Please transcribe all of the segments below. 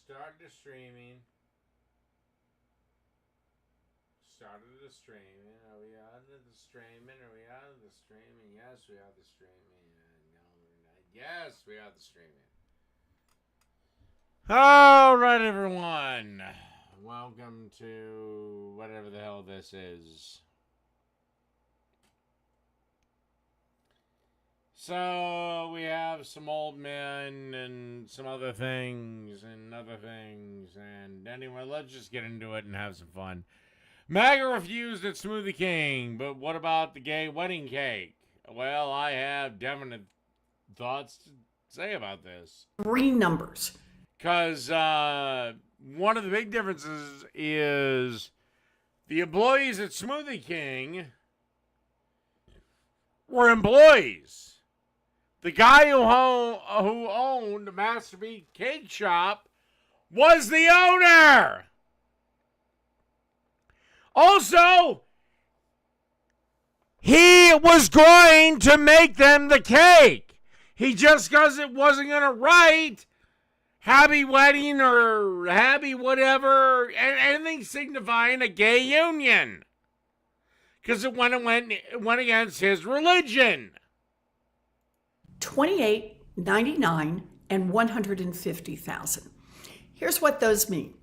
Started the streaming. Started the streaming. Are we out of the streaming? Are we out of the streaming? Yes, we are the streaming. No, we're not. Yes, we are the streaming. All right, everyone. Welcome to whatever the hell this is. So, we have some old men and some other things. And anyway, let's just get into it and have some fun. MAGA refused at Smoothie King, but what about the gay wedding cake? Well, I have definite thoughts to say about this. 3 numbers. Because one of the big differences is the employees at Smoothie King were employees. The guy who owned Master Beat Cake Shop was the owner. Also, he was going to make them the cake. He just because it wasn't going to write happy wedding or happy whatever, anything signifying a gay union. Because it went against his religion. $28.99 and $150,000. Here's what those mean.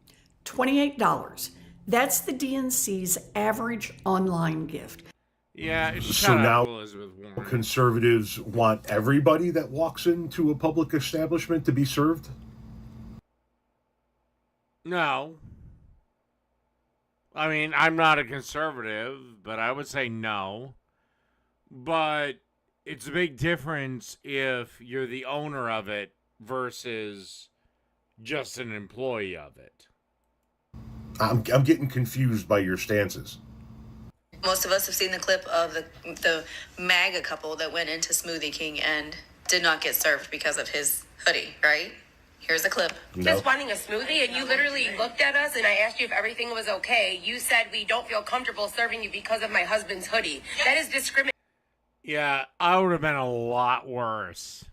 $28. That's the DNC's average online gift. Yeah, so now conservatives want everybody that walks into a public establishment to be served? No. I mean, I'm not a conservative, but I would say no. But it's a big difference if you're the owner of it versus just an employee of it. I'm getting confused by your stances. Most of us have seen the clip of the MAGA couple that went into Smoothie King and did not get served because of his hoodie, right? Here's a clip. No. Just wanting a smoothie, and you literally looked at us, and I asked you if everything was okay. You said we don't feel comfortable serving you because of my husband's hoodie. That is discrimination. Yeah, I would have been a lot worse.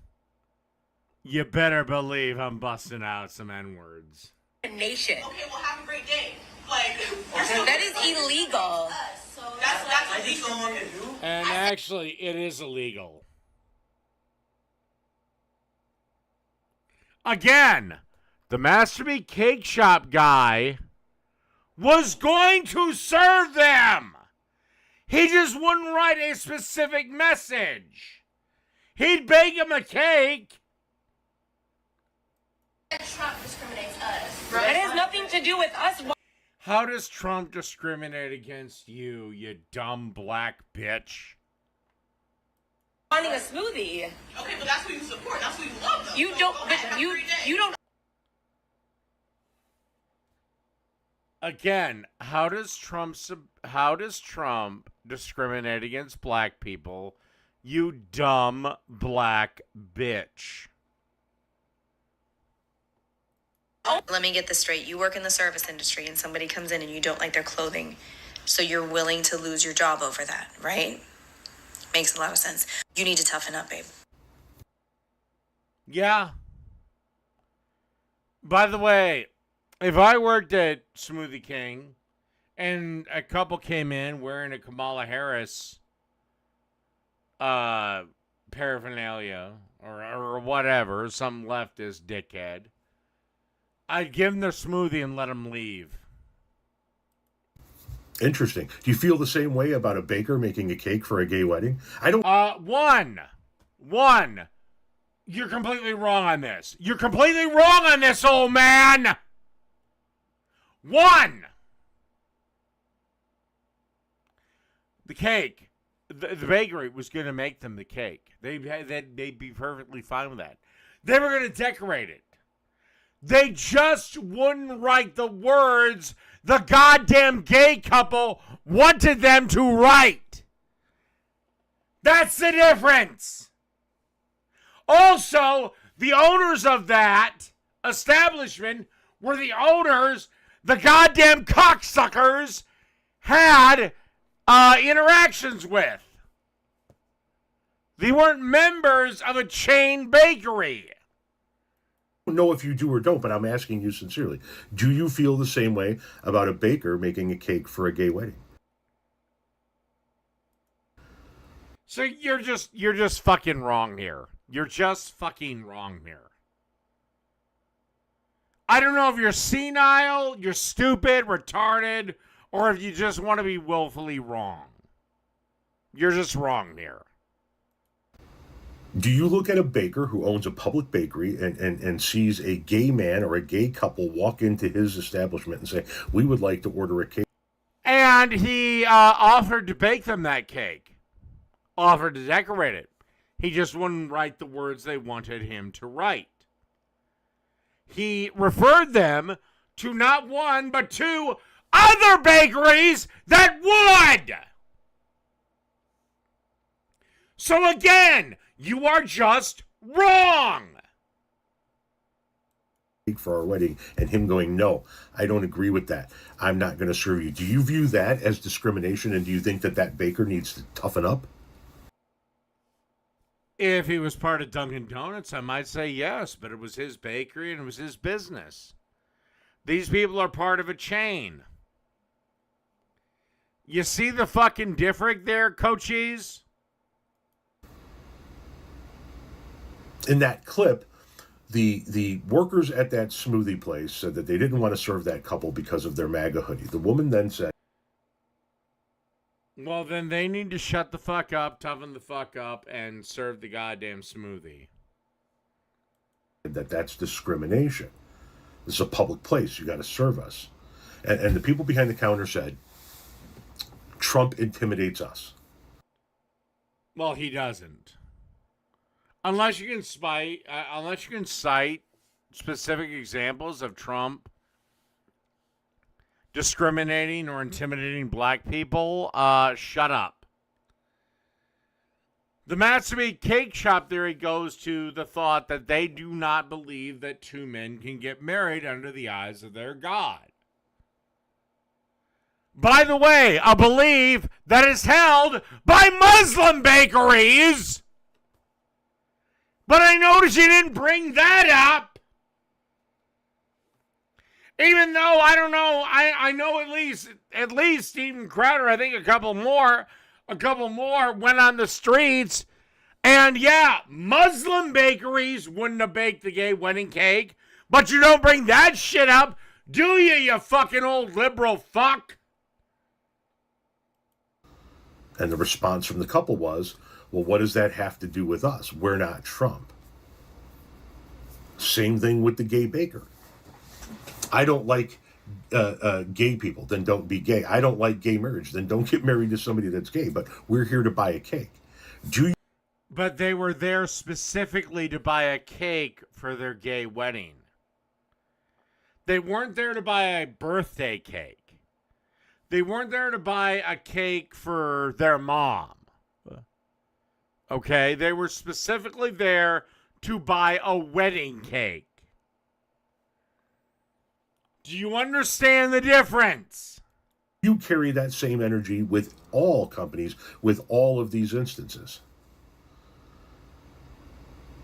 You better believe I'm busting out some N-words. Nation. Okay, well, have a great day. Like, That is illegal. That's illegal. And actually, it is illegal. Again, the Master Beat Cake Shop guy was going to serve them. He just wouldn't write a specific message. He'd bake him a cake. Trump discriminates us. That has nothing to do with us. How does Trump discriminate against you, you dumb black bitch? Wanting a smoothie. Okay, but that's who you support. That's who you love, though. You So, don't. okay, have a You great day. you don't. Again, how does Trump discriminate against black people, you dumb black bitch? Let me get this straight. You work in the service industry and somebody comes in and you don't like their clothing, so you're willing to lose your job over that, right? Makes a lot of sense. You need to toughen up, babe. Yeah. By the way, if I worked at Smoothie King and a couple came in wearing a Kamala Harris paraphernalia or whatever, some leftist dickhead, I'd give them their smoothie and let them leave. Interesting. Do you feel the same way about a baker making a cake for a gay wedding? I don't. One. You're completely wrong on this. You're completely wrong on this, old man. One. The cake. The bakery was going to make them the cake. They'd be perfectly fine with that. They were going to decorate it. They just wouldn't write the words the goddamn gay couple wanted them to write. That's the difference. Also, the owners of that establishment were the owners the goddamn cocksuckers had interactions with. They weren't members of a chain bakery. don't know if you do or don't, but I'm asking you sincerely. Do you feel the same way about a baker making a cake for a gay wedding? So you're just fucking wrong here. You're just fucking wrong here. I don't know if you're senile, you're stupid, retarded, or if you just want to be willfully wrong. You're just wrong here. Do you look at a baker who owns a public bakery and sees a gay man or a gay couple walk into his establishment and say, we would like to order a cake? And he offered to bake them that cake. Offered to decorate it. He just wouldn't write the words they wanted him to write. He referred them to not one, but two other bakeries that would. So again, you are just wrong. For our wedding, and him going, no, I don't agree with that. I'm not going to serve you. Do you view that as discrimination, and do you think that that baker needs to toughen up? If he was part of Dunkin' Donuts, I might say yes, but it was his bakery and it was his business. These people are part of a chain. You see the fucking difference there, coaches? In that clip, the workers at that smoothie place said that they didn't want to serve that couple because of their MAGA hoodie. The woman then said, well, then they need to shut the fuck up, toughen the fuck up, and serve the goddamn smoothie. That's discrimination. This is a public place. You got to serve us. And the people behind the counter said, Trump intimidates us. Well, he doesn't. Unless you can cite specific examples of Trump discriminating or intimidating black people, shut up. The Matsumi cake shop theory goes to the thought that they do not believe that two men can get married under the eyes of their God. By the way, a belief that is held by Muslim bakeries. But I noticed you didn't bring that up. Even though, I don't know, I know at least Steven Crowder, I think a couple more went on the streets. And yeah, Muslim bakeries wouldn't have baked the gay wedding cake. But you don't bring that shit up, do you fucking old liberal fuck? And the response from the couple was, well, what does that have to do with us? We're not Trump. Same thing with the gay baker. I don't like gay people, then don't be gay. I don't like gay marriage, then don't get married to somebody that's gay. But we're here to buy a cake. But they were there specifically to buy a cake for their gay wedding. They weren't there to buy a birthday cake. They weren't there to buy a cake for their mom. Okay? They were specifically there to buy a wedding cake. Do you understand the difference? You carry that same energy with all companies, with all of these instances.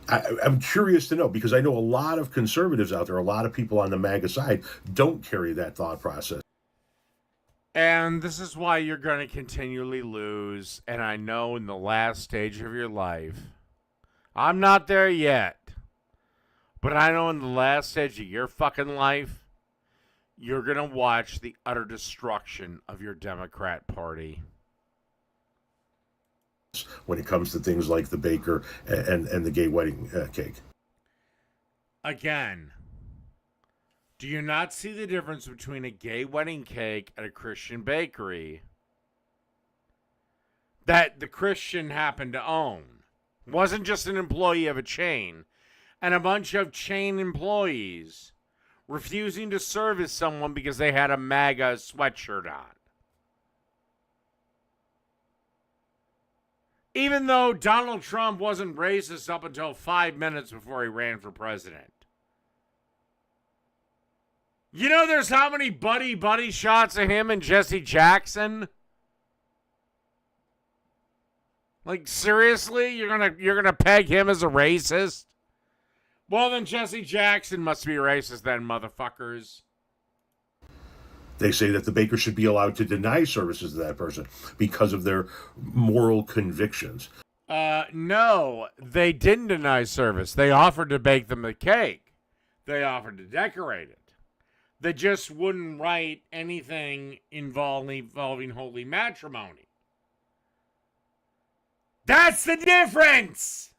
I'm curious to know, because I know a lot of conservatives out there, a lot of people on the MAGA side, don't carry that thought process. And this is why you're going to continually lose. And I know in the last stage of your life, I'm not there yet, but I know in the last stage of your fucking life, you're going to watch the utter destruction of your Democrat Party. When it comes to things like the baker and the gay wedding cake. Again, do you not see the difference between a gay wedding cake at a Christian bakery that the Christian happened to own? Wasn't just an employee of a chain, and a bunch of chain employees refusing to service someone because they had a MAGA sweatshirt on. Even though Donald Trump wasn't racist up until 5 minutes before he ran for president. You know there's how many buddy shots of him and Jesse Jackson? Like, seriously? You're gonna peg him as a racist? Well, then Jesse Jackson must be racist then, motherfuckers. They say that the baker should be allowed to deny services to that person because of their moral convictions. No, they didn't deny service. They offered to bake them a cake. They offered to decorate it. They just wouldn't write anything involving holy matrimony. That's the difference!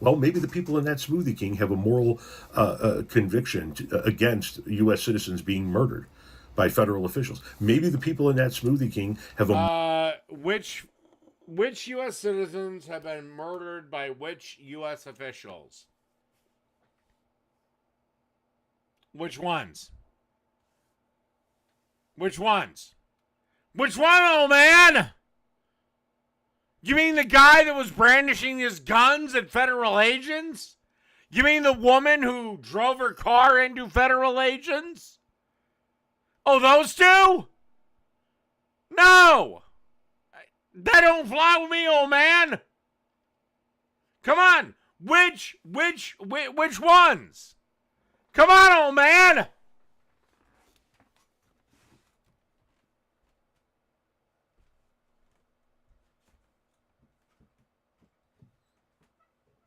Well, maybe the people in that Smoothie King have a moral conviction against U.S. citizens being murdered by federal officials. Maybe the people in that Smoothie King have a... Which U.S. citizens have been murdered by which U.S. officials? Which ones? Which ones? Which one, old man? You mean the guy that was brandishing his guns at federal agents? You mean the woman who drove her car into federal agents? Oh, those two? No! That don't fly with me, old man! Come on! Which ones? Come on, old man!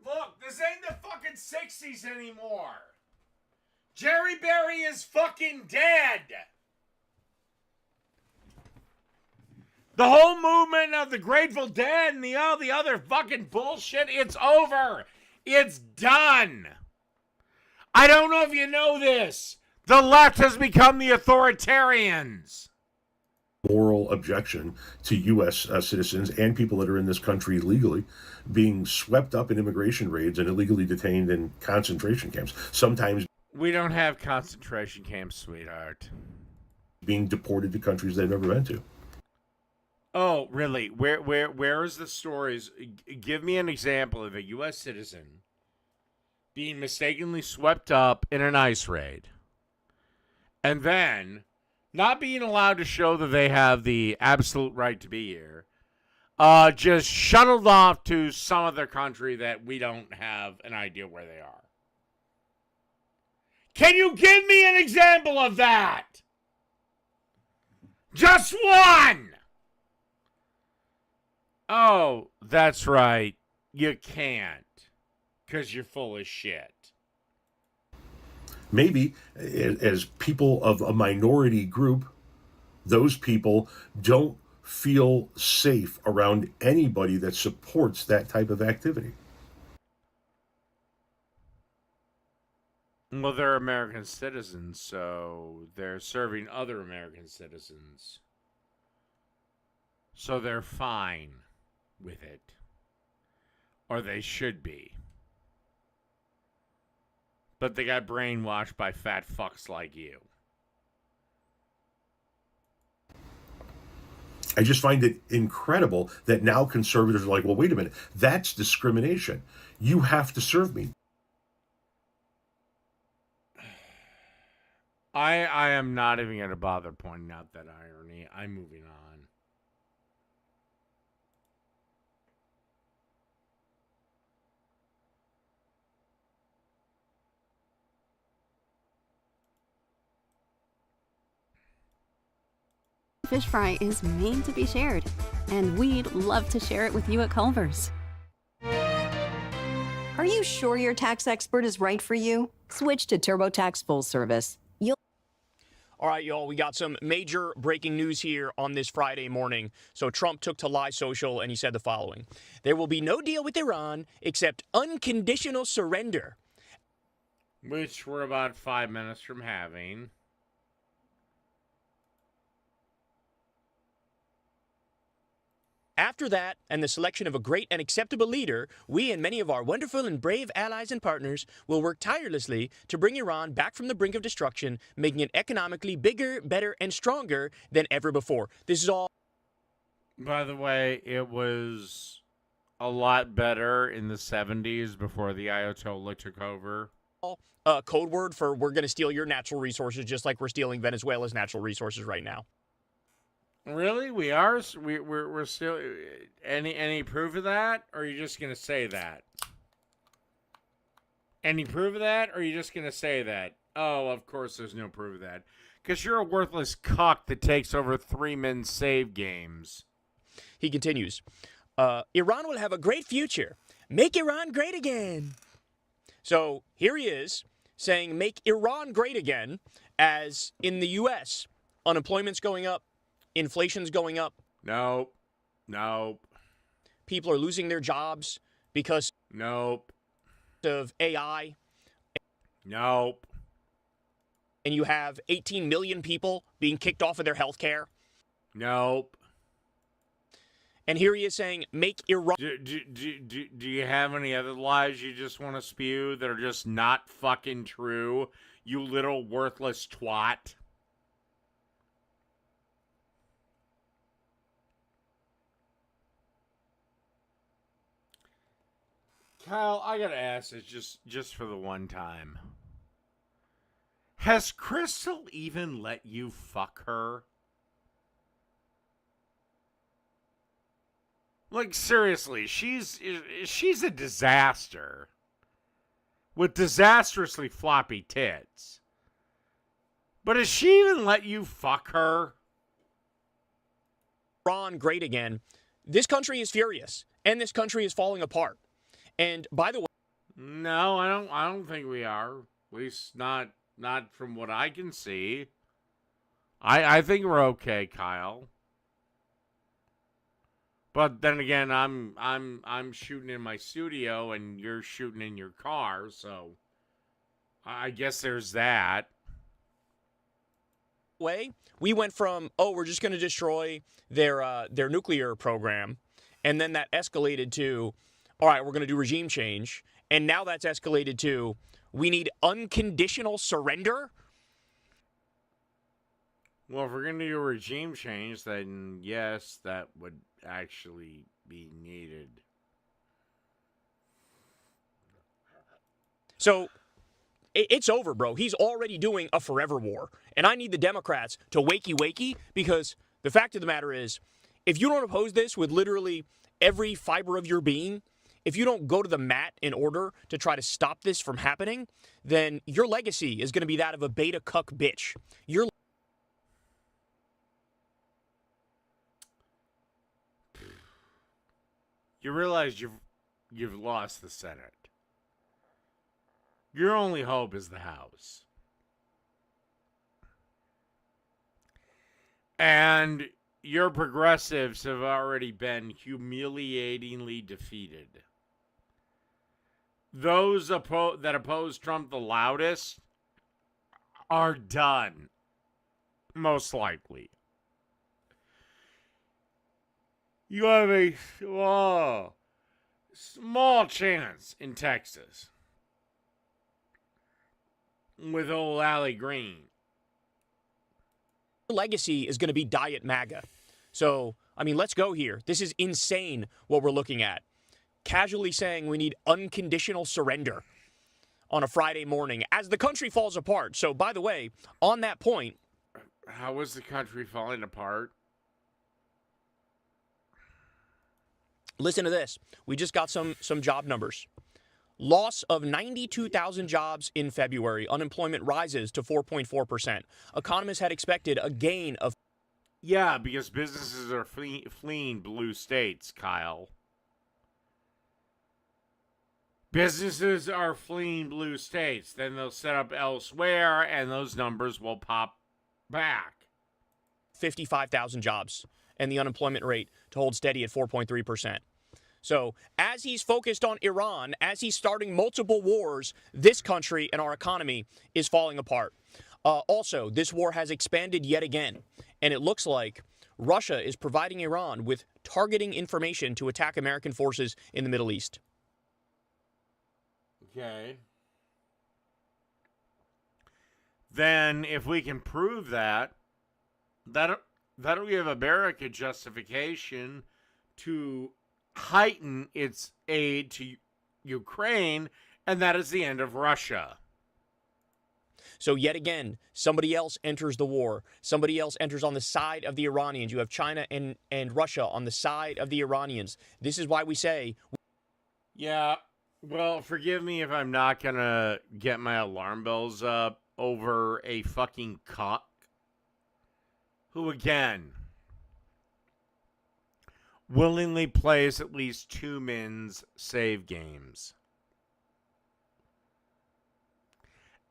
Look, this ain't the fucking 60s anymore. Jerry Berry is fucking dead. The whole movement of the Grateful Dead and all the other fucking bullshit, it's over. It's done. I don't know if you know this. The left has become the authoritarians. moral objection to U.S. Citizens and people that are in this country legally being swept up in immigration raids and illegally detained in concentration camps, sometimes We don't have concentration camps, sweetheart. being deported to countries they've never been to. Oh, really? Where is the stories? Give me an example of a U.S. citizen being mistakenly swept up in an ICE raid and then not being allowed to show that they have the absolute right to be here, just shuttled off to some other country that we don't have an idea where they are. Can you give me an example of that? Just one! Oh, that's right. You can't. Because you're full of shit. Maybe as people of a minority group, those people don't feel safe around anybody that supports that type of activity. Well, they're American citizens, so they're serving other American citizens. So they're fine with it. Or they should be. But they got brainwashed by fat fucks like you. I just find it incredible that now conservatives are like, well, wait a minute, that's discrimination. You have to serve me. I am not even going to bother pointing out that irony. I'm moving on. Fish fry is made to be shared, and we'd love to share it with you at Culver's. Are you sure your tax expert is right for you? Switch to TurboTax Full Service. All right, y'all, we got some major breaking news here on this Friday morning. So Trump took to Live Social and he said the following: there will be no deal with Iran except unconditional surrender. Which we're about 5 minutes from having. After that, and the selection of a great and acceptable leader, we and many of our wonderful and brave allies and partners will work tirelessly to bring Iran back from the brink of destruction, making it economically bigger, better, and stronger than ever before. This is all... By the way, it was a lot better in the 70s before the Ayatollah took over. Code word for we're going to steal your natural resources just like we're stealing Venezuela's natural resources right now. Really? We are? We're still... Any proof of that? Or are you just going to say that? Any proof of that, or are you just going to say that? Oh, of course there's no proof of that. Because you're a worthless cock that takes over 3 men's save games. He continues, Iran will have a great future. Make Iran great again. So here he is saying make Iran great again, as in the U.S., unemployment's going up, inflation's going up. Nope. Nope. People are losing their jobs because Nope. of AI. Nope. And you have 18 million people being kicked off of their health care. Nope. And here he is saying, make Iran... Do you have any other lies you just want to spew that are just not fucking true, you little worthless twat? Kyle, I gotta ask this just for the one time. Has Crystal even let you fuck her? Like, seriously, she's a disaster. With disastrously floppy tits. But has she even let you fuck her? Iran great again. This country is furious, and this country is falling apart. And by the way... No, I don't think we are. At least not from what I can see. I think we're okay, Kyle. But then again, I'm shooting in my studio and you're shooting in your car, so I guess there's that. We went from, oh, we're just going to destroy their nuclear program, and then that escalated to, all right, we're going to do regime change, and now that's escalated to, we need unconditional surrender? Well, if we're going to do a regime change, then yes, that would actually be needed. So, it's over, bro. He's already doing a forever war. And I need the Democrats to wakey, because the fact of the matter is, if you don't oppose this with literally every fiber of your being, if you don't go to the mat in order to try to stop this from happening, then your legacy is going to be that of a beta cuck bitch. You realize you've lost the Senate. Your only hope is the House. And your progressives have already been humiliatingly defeated. Those that oppose Trump the loudest are done, most likely. You have a small chance in Texas with old Allie Green. Legacy is going to be Diet MAGA. So, I mean, let's go here. This is insane what we're looking at. Casually saying we need unconditional surrender on a Friday morning as the country falls apart. So, by the way, on that point... How is the country falling apart? Listen to this. We just got some job numbers. Loss of 92,000 jobs in February. Unemployment rises to 4.4%. Economists had expected a gain of... Yeah, because businesses are fleeing blue states, Kyle. Businesses are fleeing blue states. Then they'll set up elsewhere, and those numbers will pop back. 55,000 jobs, and the unemployment rate to hold steady at 4.3%. So, as he's focused on Iran, as he's starting multiple wars, this country and our economy is falling apart. Also, this war has expanded yet again, and it looks like Russia is providing Iran with targeting information to attack American forces in the Middle East. Okay. Then, if we can prove that, that'll give America justification to heighten its aid to Ukraine, and that is the end of Russia. So yet again, somebody else enters the war. Somebody else enters on the side of the Iranians. You have China and Russia on the side of the Iranians. This is why we say... Yeah, Well, forgive me if I'm not going to get my alarm bells up over a fucking cock who, again, willingly plays at least two men's save games.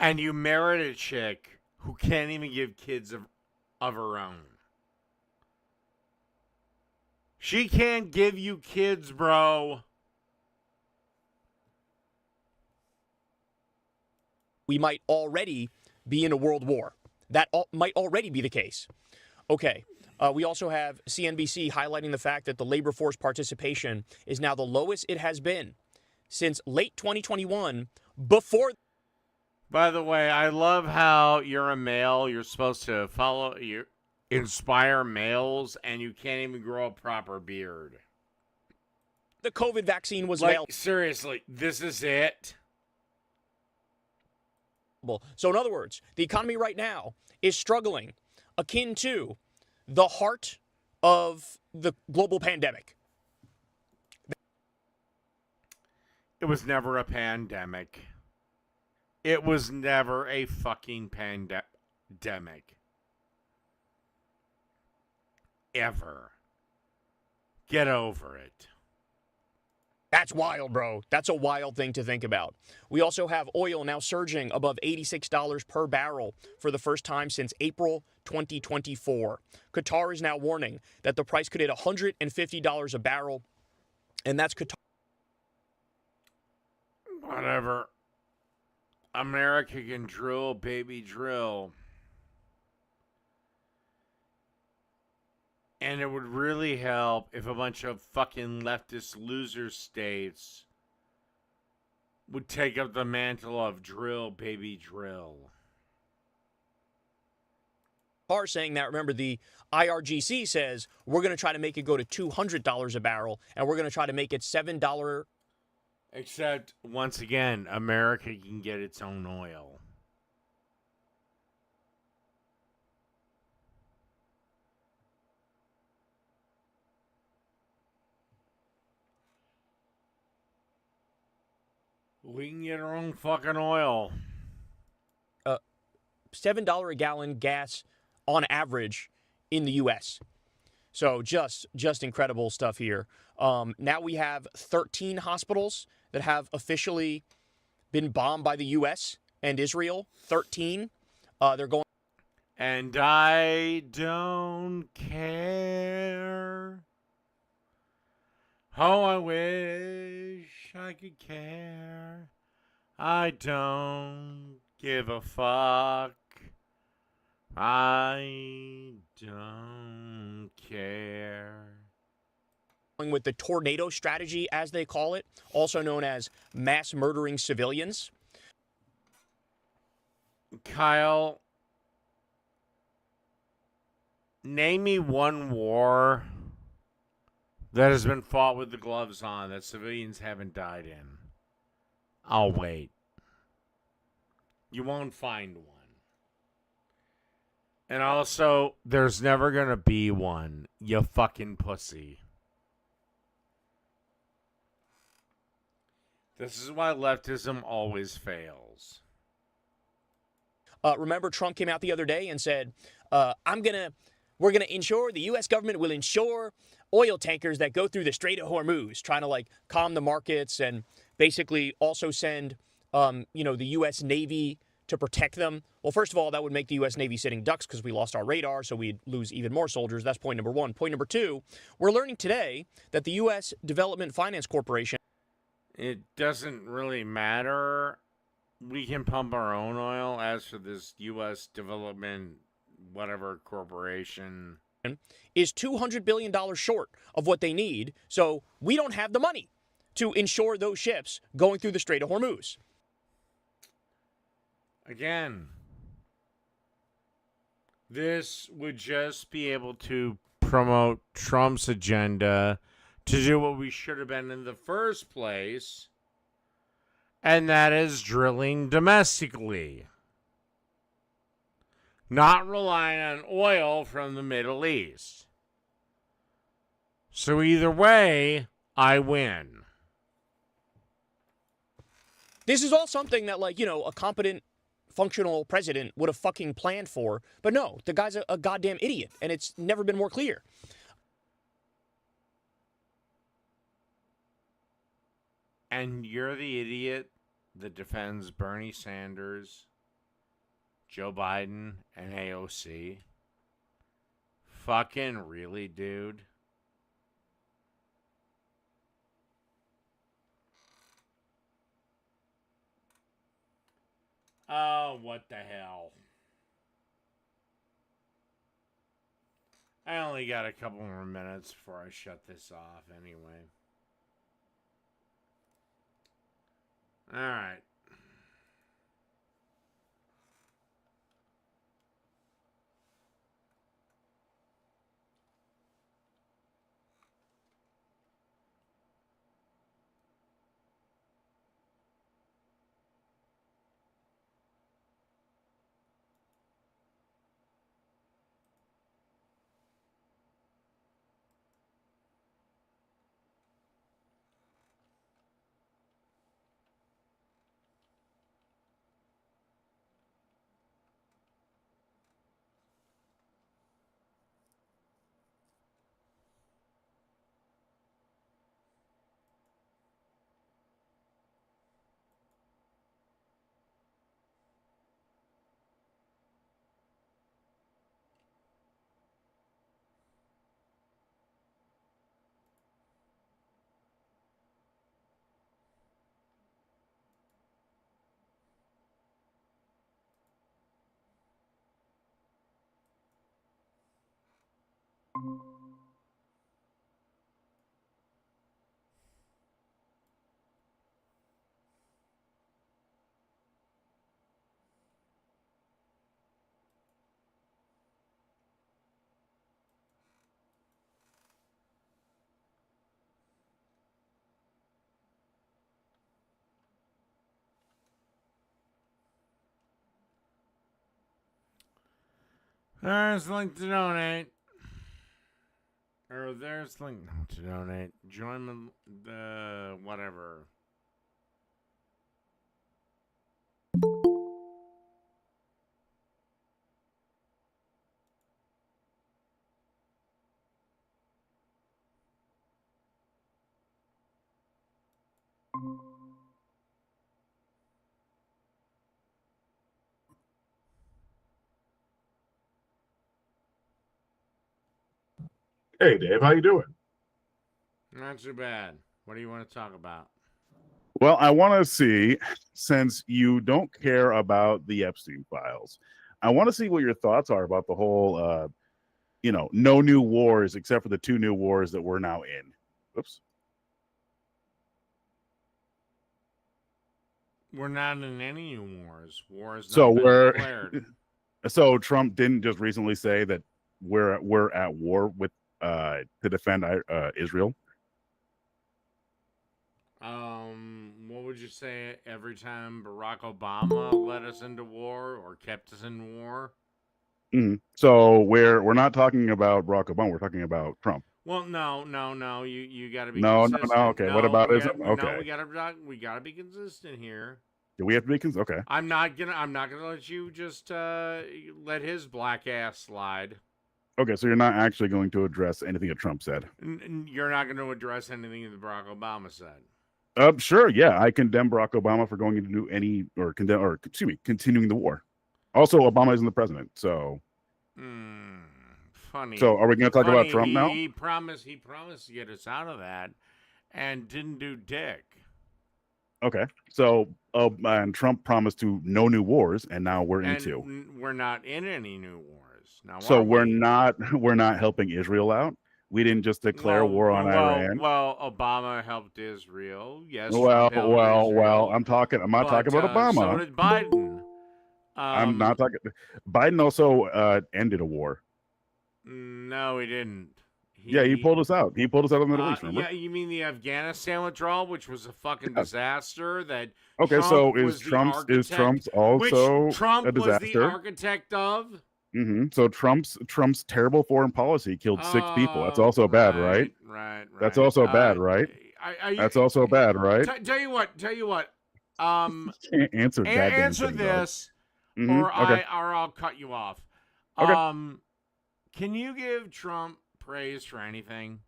And you married a chick who can't even give kids of her own. She can't give you kids, bro. We might already be in a world war. That might already be the case. Okay. We also have CNBC highlighting the fact that the labor force participation is now the lowest it has been since late 2021 before. By the way, I love how you're a male. You're supposed to inspire males, and you can't even grow a proper beard. The COVID vaccine was like, available. Seriously, this is it? So in other words, the economy right now is struggling, akin to the heart of the global pandemic. It was never a pandemic. It was never a fucking pandemic. Ever. Get over it. That's wild, bro. That's a wild thing to think about. We also have oil now surging above $86 per barrel for the first time since April 2024. Qatar is now warning that the price could hit $150 a barrel, and that's Qatar. Whatever. America can drill, baby, drill. And it would really help if a bunch of fucking leftist loser states would take up the mantle of drill, baby, drill. Are saying that, remember, the IRGC says we're going to try to make it go to $200 a barrel, and we're going to try to make it $7. Except, once again, America can get its own oil. We can get our own fucking oil. $7 a gallon gas on average in the U.S. So just incredible stuff here. Now we have 13 hospitals that have officially been bombed by the U.S. and Israel. 13. They're going. And I don't care. Oh, I wish I could care. I don't give a fuck. I don't care. With the tornado strategy, as they call it, also known as mass murdering civilians. Kyle, name me one war that has been fought with the gloves on that civilians haven't died in. I'll wait. You won't find one. And also, there's never going to be one, you fucking pussy. This is why leftism always fails. Remember, Trump came out the other day and said, we're gonna ensure, the U.S. government will ensure oil tankers that go through the Strait of Hormuz, trying to like calm the markets and basically also send, the U.S. Navy to protect them. Well, first of all, that would make the U.S. Navy sitting ducks because we lost our radar, so we'd lose even more soldiers. That's point number one. Point number two, we're learning today that the U.S. Development Finance Corporation. It doesn't really matter. We can pump our own oil. As for this U.S. Development whatever corporation, is $200 billion short of what they need, so we don't have the money to insure those ships going through the Strait of Hormuz. Again, this would just be able to promote Trump's agenda to do what we should have been in the first place, and that is drilling domestically. Not relying on oil from the Middle East. So either way, I win. This is all something that, like, a competent, functional president would have fucking planned for. But no, the guy's a goddamn idiot, and it's never been more clear. And you're the idiot that defends Bernie Sanders, Joe Biden, and AOC? Fucking really, dude? Oh, what the hell? I only got a couple more minutes before I shut this off anyway. All right. There's a link to donate. Or there's a link to donate. Join the whatever. Hey, Dave, how you doing? Not too bad. What do you want to talk about? Well, I want to see, since you don't care about the Epstein files, I want to see what your thoughts are about the whole, no new wars except for the 2 new wars that we're now in. Oops. We're not in any new wars. War is not So been we're declared. so Trump didn't just recently say that we're at war with to defend Israel. What would you say every time Barack Obama led us into war or kept us in war? So we're not talking about Barack Obama. We're talking about Trump. Well, no. You got to be no. consistent. Okay. No, What about Israel? Okay. No, we gotta be consistent here. Do we have to be consistent? Okay. I'm not gonna let you just let his black ass slide. Okay, so you're not actually going to address anything that Trump said. You're not going to address anything that Barack Obama said. Sure, yeah, I condemn Barack Obama for going into continuing the war. Also, Obama isn't the president, so. Funny. So, are we going to talk about Trump now? He promised to get us out of that, and didn't do dick. Okay, so and Trump promised to no new wars, and now we're into. We're not in any new wars now. So we're not helping Israel out. We didn't just declare war on Iran. Well, Obama helped Israel. Yes. Well. I'm not talking about Obama. So did Biden. I'm not talking. Biden also ended a war. No, he didn't. He pulled us out. He pulled us out of the Middle East. Remember? Yeah, you mean the Afghanistan withdrawal, which was a fucking disaster? That okay. Trump so is Trump's also which Trump a disaster? was the architect of? So Trump's terrible foreign policy killed 6 people. That's also bad, right? Right. That's also bad, right? That's also bad, right? Tell you what. Can't answer that damn Answer thing, dog. this, Okay. or I'll cut you off. Okay. Can you give Trump praise for anything?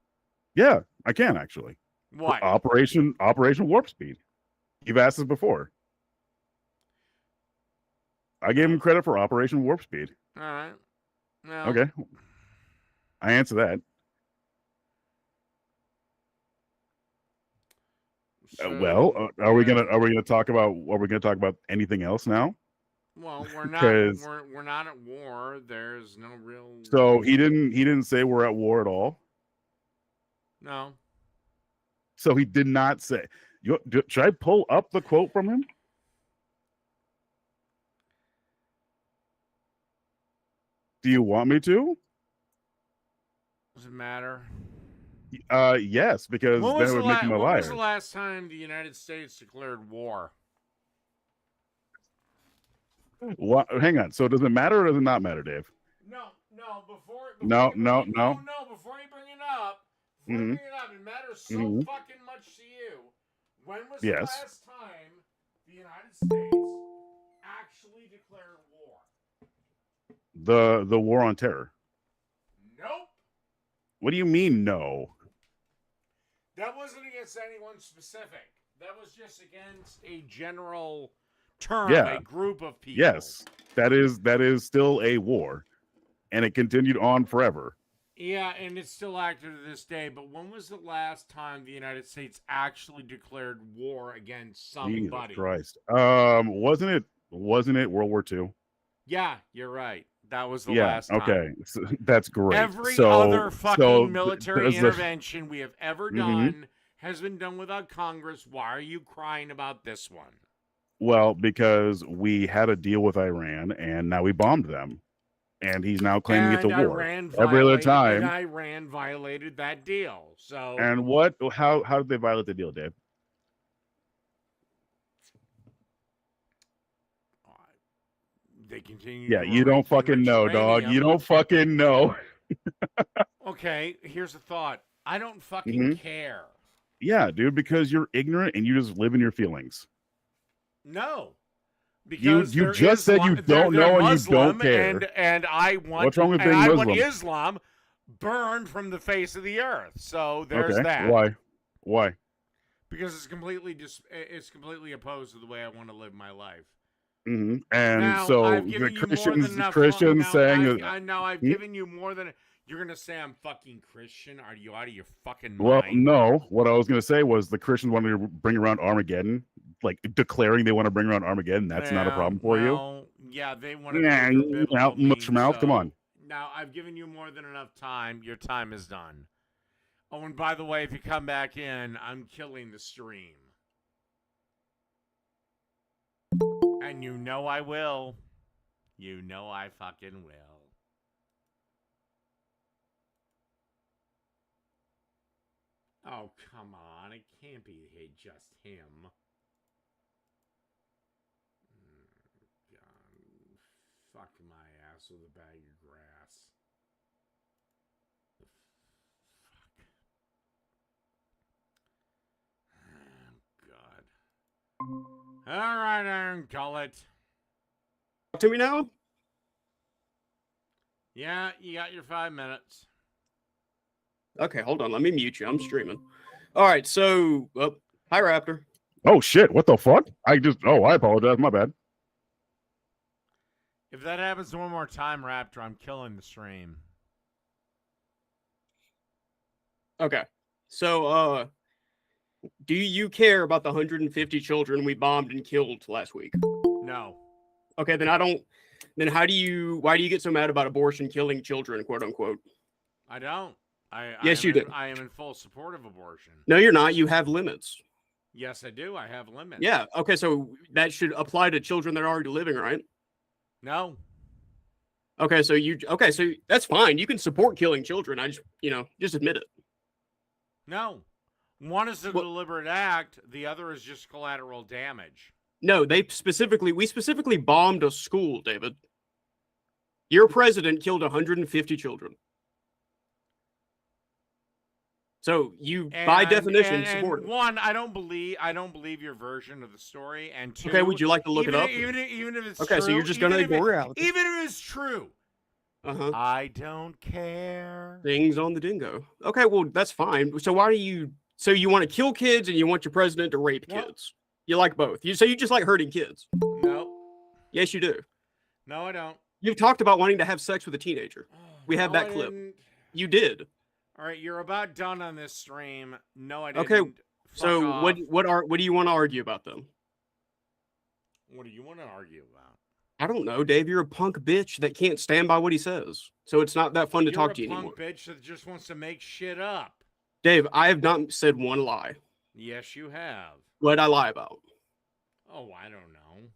Yeah, I can actually. What? Operation Warp Speed. You've asked this before. I gave him credit for Operation Warp Speed. All right. Well, Okay. I answer that. so, are we gonna talk about anything else now? Well, we're not. 'Cause- We're not at war. There's no real. So he didn't say we're at war at all. No. So he did not say. Should I pull up the quote from him? Do you want me to? Does it matter? Yes, because then it would make him a When was the liar. last time the United States declared war? What? Hang on. So does it matter or does it not matter, Dave? No. Before No. Before you bring it up, Mhm. it matters so Mhm. fucking much to you. When was Yes. the last time the United States actually declared war? The war on terror. Nope. What do you mean no? That wasn't against anyone specific. That was just against a general term, Yeah. a group of people. Yes, that is still a war, and it continued on forever. Yeah, and it's still active to this day. But when was the last time the United States actually declared war against somebody? Jesus Christ. Wasn't it World War II? Yeah, you're right. That was the Yeah. last time. Okay. So, that's great. Every So- other fucking so military there's the- intervention we have ever done has been done without Congress. Why are you crying about this one? Well, because we had a deal with Iran, and now we bombed them, and he's now claiming it's a war. Every other time. Iran violated that deal. So And what? How did they violate the deal, Dave? they continue. Yeah, to you don't fucking enrich know, dog. uranium. You don't fucking know. Okay, here's a thought. I don't fucking care. Yeah, dude, because you're ignorant and you just live in your feelings. No. Because You they're just said you don't know and you Muslim, don't care. And I want What's wrong with and being I Muslim? want Islam burned from the face of the earth. So there's that. Why? Because it's completely opposed to the way I want to live my life. Mm-hmm. And Now, so I've the given you more Christians than enough saying now I've given you more than you're gonna say I'm fucking Christian. Are you out of your fucking mind? Well, no. What I was going to say was the Christians wanted to bring around Armageddon, like declaring they want to bring around Armageddon. That's not a problem for you. Yeah, they want to. Yeah, much mouth. Come on. Now I've given you more than enough time. Your time is done. Oh, and by the way, if you come back in, I'm killing the stream. And you know I will. You know I fucking will. Oh, come on. It can't be just him. God. Fuck my ass with a bag of grass. Fuck. Oh, God. All right, Iron Gullet. To me now? Yeah, you got your 5 minutes. Okay, hold on. Let me mute you. I'm streaming. All right, so, hi, Raptor. Oh, shit. What the fuck? I apologize. My bad. If that happens one more time, Raptor, I'm killing the stream. Okay, so, do you care about the 150 children we bombed and killed last week? No. Okay, then why do you get so mad about abortion killing children, quote unquote? I don't. Yes, you do. I am in full support of abortion. No, you're not. You have limits. Yes, I do. I have limits. Yeah. Okay, so that should apply to children that are already living, right? No. Okay, so that's fine. You can support killing children. I just admit it. No. One is a deliberate act. The other is just collateral damage. No, we specifically bombed a school, David. Your president killed 150 children. So you, by definition, and support it. one, I don't believe your version of the story, and two, Okay, would you like to look it up? Even if it's Okay, true, so you're just gonna ignore reality. even if it's true, Uh-huh. I don't care. Things on the dingo. Okay, well that's fine. So why do you? So you want to kill kids and you want your president to rape kids? You like both. You just like hurting kids. No. Yes, you do. No, I don't. You've talked about wanting to have sex with a teenager. We have that clip. You did. All right, you're about done on this stream. No, I didn't. Okay. Fuck So off. what do you want to argue about them? What do you want to argue about? I don't know, Dave. You're a punk bitch that can't stand by what he says. So it's not that fun to talk to you anymore. You're a punk bitch that just wants to make shit up. Dave, I have not said one lie. Yes, you have. What'd I lie about? Oh, I don't know.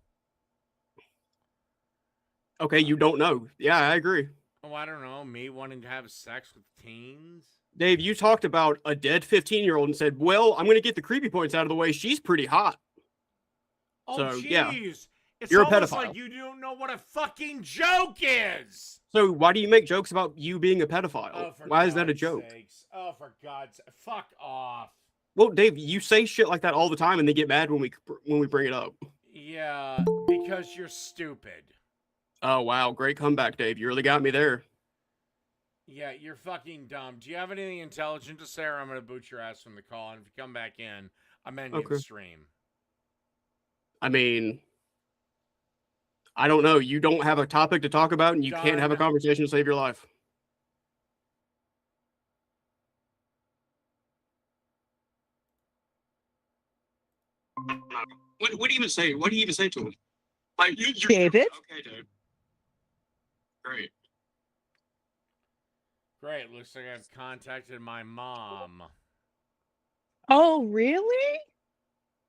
Okay, you don't know. Yeah, I agree. Oh, I don't know. Me wanting to have sex with teens? Dave, you talked about a dead 15-year-old and said, well, I'm going to get the creepy points out of the way. She's pretty hot. Oh, so, jeez. yeah. It's You're a almost pedophile. like you don't know what a fucking joke is. So why do you make jokes about you being a pedophile? Oh, for why is that a God's joke? sakes. Oh, for God's sake. Fuck off. Well, Dave, you say shit like that all the time and they get mad when we bring it up. Yeah, because you're stupid. Oh, wow. Great comeback, Dave. You really got me there. Yeah, you're fucking dumb. Do you have anything intelligent to say, or I'm going to boot your ass from the call? And if you come back in, I'm ending the stream. I mean, I don't know. You don't have a topic to talk about, and you can't have a conversation to save your life. What do you even say? What do you even say to him? Like, you're David? Okay, dude. Great. Great. Looks like I've contacted my mom. Oh, really?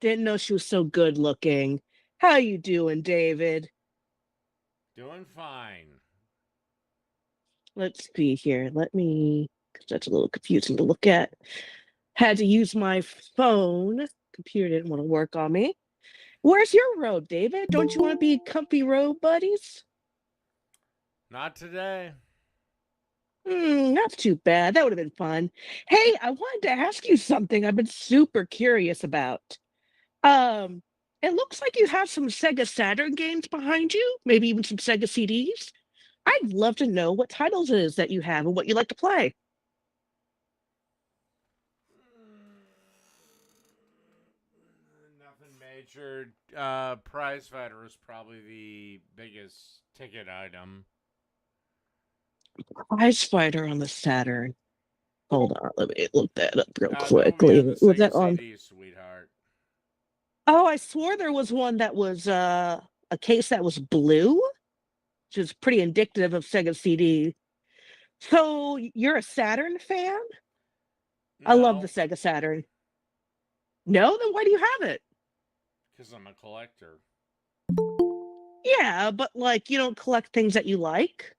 Didn't know she was so good looking. How you doing, David? Doing fine. Let's see here. Let me, because that's a little confusing to look at. Had to use my phone. Computer didn't want to work on me. Where's your robe, David? Don't you want to be comfy robe buddies? Not today. Not too bad. That would have been fun. Hey, I wanted to ask you something I've been super curious about. It looks like you have some Sega Saturn games behind you, maybe even some Sega CDs. I'd love to know what titles it is that you have and what you like to play. Nothing major. Prize Fighter is probably the biggest ticket item. Prize Fighter on the Saturn. Hold on, let me look that up real No, quickly. we have Was the that Sega on? CD, sweetheart. Oh, I swore there was one that was a case that was blue, which is pretty indicative of Sega CD. So you're a Saturn fan? I love the Sega Saturn. No, then why do you have it? Because I'm a collector. Yeah, but like you don't collect things that you like.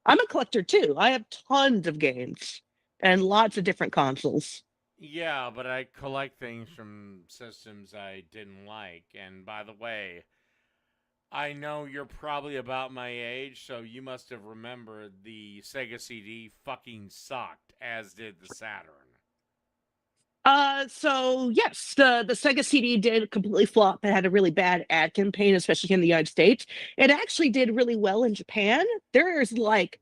I'm a collector too. I have tons of games and lots of different consoles. Yeah, but I collect things from systems I didn't like. And by the way, I know you're probably about my age, so you must have remembered the Sega CD fucking sucked, as did the Saturn. So yes, the Sega CD did completely flop. It had a really bad ad campaign, especially in the United States. It actually did really well in Japan. There's like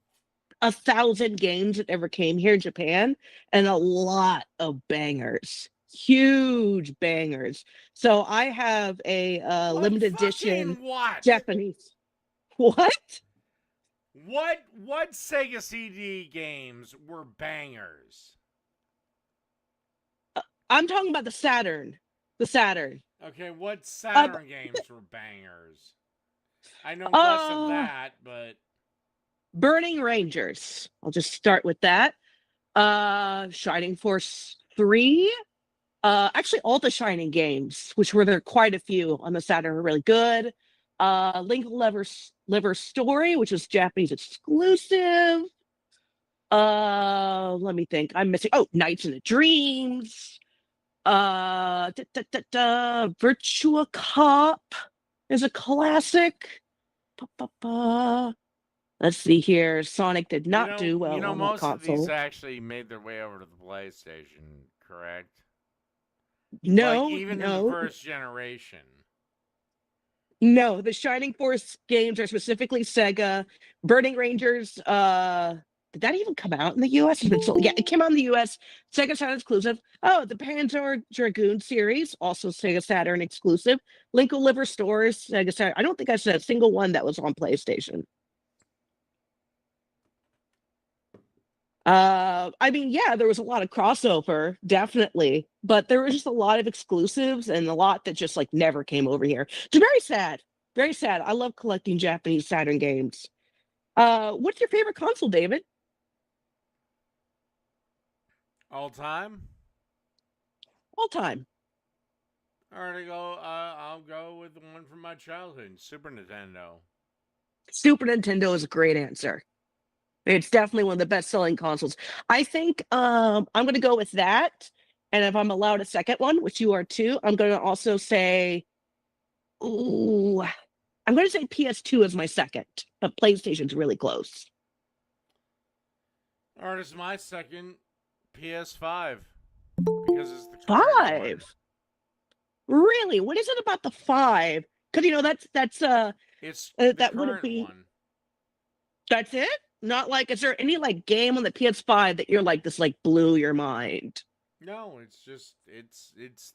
1,000 games that ever came here in Japan and a lot of bangers, huge bangers. So I have a limited edition what? Japanese. What? What Sega CD games were bangers? I'm talking about the Saturn. The Saturn. Okay, what Saturn games were bangers? I know less of that, but Burning Rangers. I'll just start with that. Shining Force 3. Actually, all the Shining games, which were there quite a few on the Saturn, were really good. Link Liver Story, which was Japanese exclusive. Let me think. I'm missing. Oh, Nights in the Dreams. Virtua Cop is a classic. Let's see here. Sonic did not do well on that most of these console. actually made their way over to the PlayStation, correct? No, like even in the no, first generation. no. The Shining Force games are specifically Sega. Burning Rangers, did that even come out in the US? It's been sold. Yeah, it came out in the US. Sega Saturn exclusive. Oh, the Panzer Dragoon series, also Sega Saturn exclusive. Linko Liver Stores, Sega Saturn. I don't think I said a single one that was on PlayStation. I mean, yeah, there was a lot of crossover, definitely, but there was just a lot of exclusives and a lot that just like never came over here. It's very sad. Very sad. I love collecting Japanese Saturn games. What's your favorite console, David? All time? All time. All right, I'll go with the one from my childhood, Super Nintendo. Super Nintendo is a great answer. It's definitely one of the best-selling consoles. I think I'm going to go with that. And if I'm allowed a second one, which you are too, I'm going to also say, ooh, I'm going to say PS2 is my second, but PlayStation's really close. All right, it's my second, PS5, because it's the current Five. one. Really? What is it about the 5? Because it's the that wouldn't current be. one. That's it? Not like, is there any like game on the PS5 that you're like, this like blew your mind? No, it's just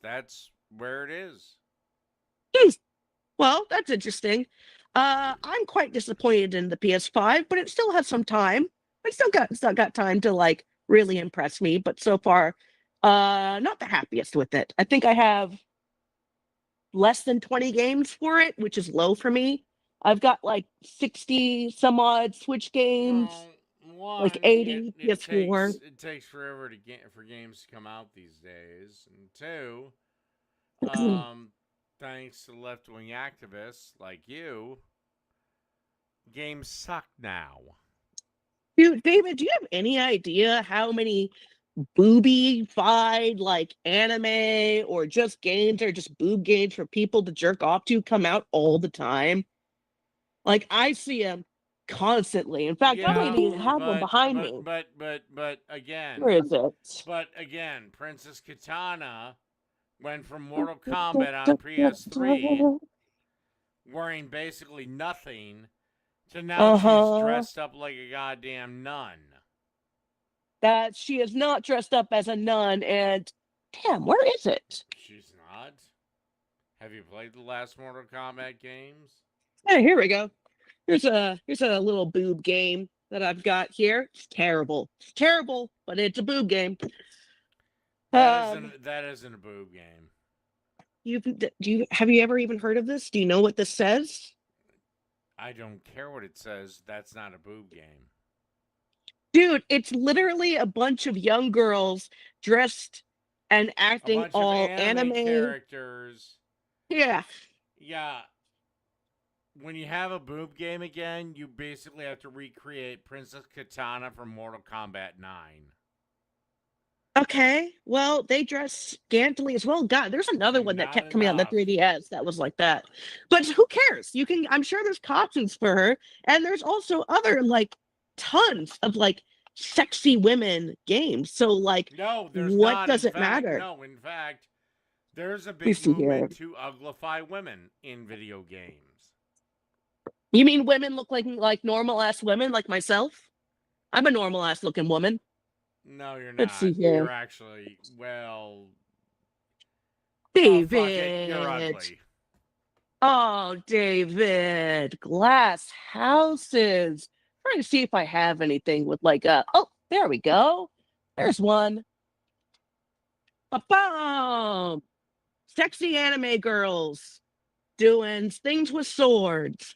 that's where it is. Well, that's interesting. I'm quite disappointed in the PS5, but it still has some time. It's still got time to like really impress me, but so far, not the happiest with it. I think I have less than 20 games for it, which is low for me. I've got like 60 some odd Switch games, like 80 PS4. It takes forever for games to come out these days, and two, thanks to left-wing activists like you, games suck now. Dude, David, do you have any idea how many booby-fied like anime or just games or just boob games for people to jerk off to come out all the time? Like I see them constantly. In fact, I might even have one behind me. But again, Where is it? But again, Princess Katana went from Mortal Kombat on PS3 wearing basically nothing to now she's dressed up like a goddamn nun. That she is not dressed up as a nun, and damn, where is it? She's not. Have you played the last Mortal Kombat games? Hey, here we go. Here's a little boob game that I've got here. It's terrible. It's terrible, but it's a boob game. That isn't a boob game. Have you ever even heard of this? Do you know what this says? I don't care what it says. That's not a boob game. Dude, it's literally a bunch of young girls dressed and acting all anime characters. Yeah. Yeah. When you have a boob game again, you basically have to recreate Princess Katana from Mortal Kombat 9. Okay, well, they dress scantily as well. God, there's another one that kept coming out on the 3DS that was like that. But who cares? I'm sure there's costumes for her, and there's also other like tons of like sexy women games. So like, no, there's what not. does it fact, matter? No, in fact, there's a big movement to uglify women in video games. You mean women look like normal ass women like myself? I'm a normal ass looking woman. No, you're not. Let's see here. You're actually, well, David. Oh, fuck it. You're ugly. Oh, David. Glass houses. Trying to see if I have anything with like a. Oh, there we go. There's one. Ba-bam! Sexy anime girls doing things with swords.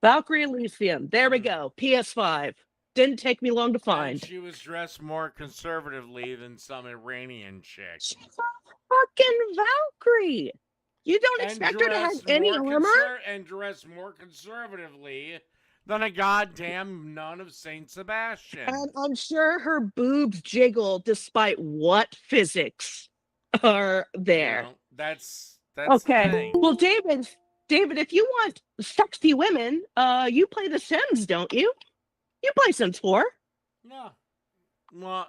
Valkyrie Elysium. There we go. PS5. Didn't take me long to find. And she was dressed more conservatively than some Iranian chick. She's a fucking Valkyrie. You don't expect her to have any armor? And dressed more conservatively than a goddamn nun of Saint Sebastian. And I'm sure her boobs jiggle despite what physics are there. You know, that's okay. the thing. Well, David, David, if you want sexy women, you play The Sims, don't you? You play Sims 4. No. Well,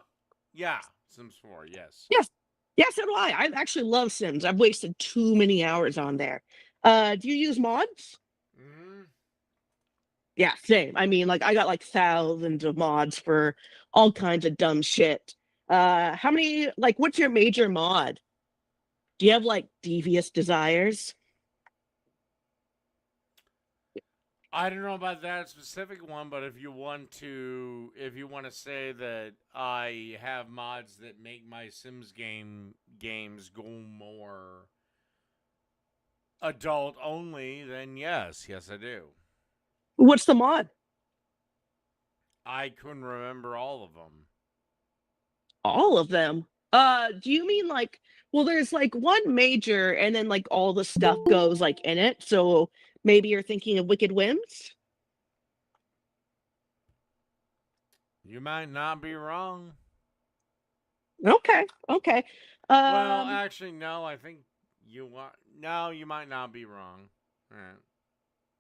yeah. Sims 4, yes. Yes. Yes, so do I. I actually love Sims. I've wasted too many hours on there. Do you use mods? Mm-hmm. Yeah, same. I mean, like I got like thousands of mods for all kinds of dumb shit. How many, like, what's your major mod? Do you have like devious desires? I don't know about that specific one, but if you want to say that I have mods that make my Sims games go more adult only, then yes, I do. What's the mod? I couldn't remember all of them. All of them. Do you mean like, well, there's like one major and then like all the stuff goes like in it. So maybe you're thinking of Wicked Whims? You might not be wrong. Okay, okay. Well, actually, no. I think you might not be wrong. All right.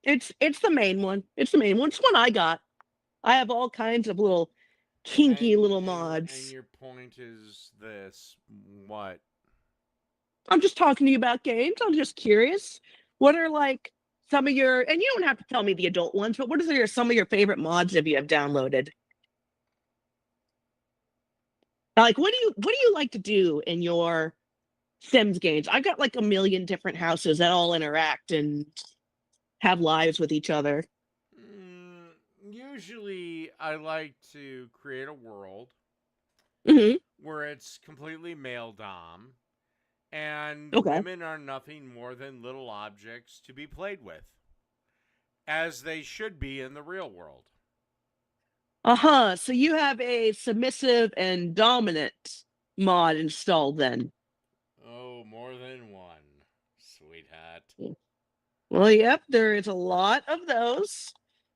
It's the main one. It's the main one. It's one I got. I have all kinds of little kinky little mods. And your point is this: what? I'm just talking to you about games. I'm just curious. What are like some of your, and you don't have to tell me the adult ones, but what are some of your favorite mods that you have downloaded? Like, what do you like to do in your Sims games? I've got like a million different houses that all interact and have lives with each other. Usually, I like to create a world where it's completely male dom, and women are nothing more than little objects to be played with, as they should be in the real world. Uh-huh. So you have a submissive and dominant mod installed then. Oh, more than one, sweetheart. Well, yep, there is a lot of those.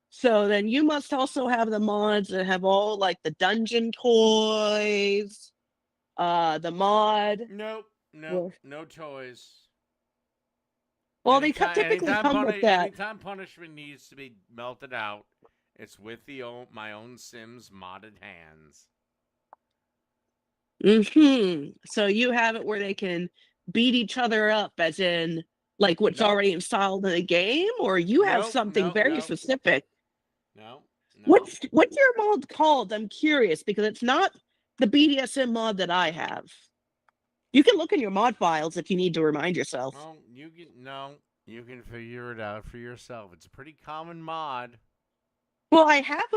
So then you must also have the mods that have all like the dungeon toys, the mod. Nope, no toys. Well, they typically come with that. Anytime punishment needs to be melted out, it's with my own Sims modded hands. So you have it where they can beat each other up, as in like what's already installed in the game, or you have something very specific. No. What's your mod called? I'm curious because it's not the BDSM mod that I have. You can look in your mod files if you need to remind yourself. Well, you can figure it out for yourself. It's a pretty common mod. Well, I have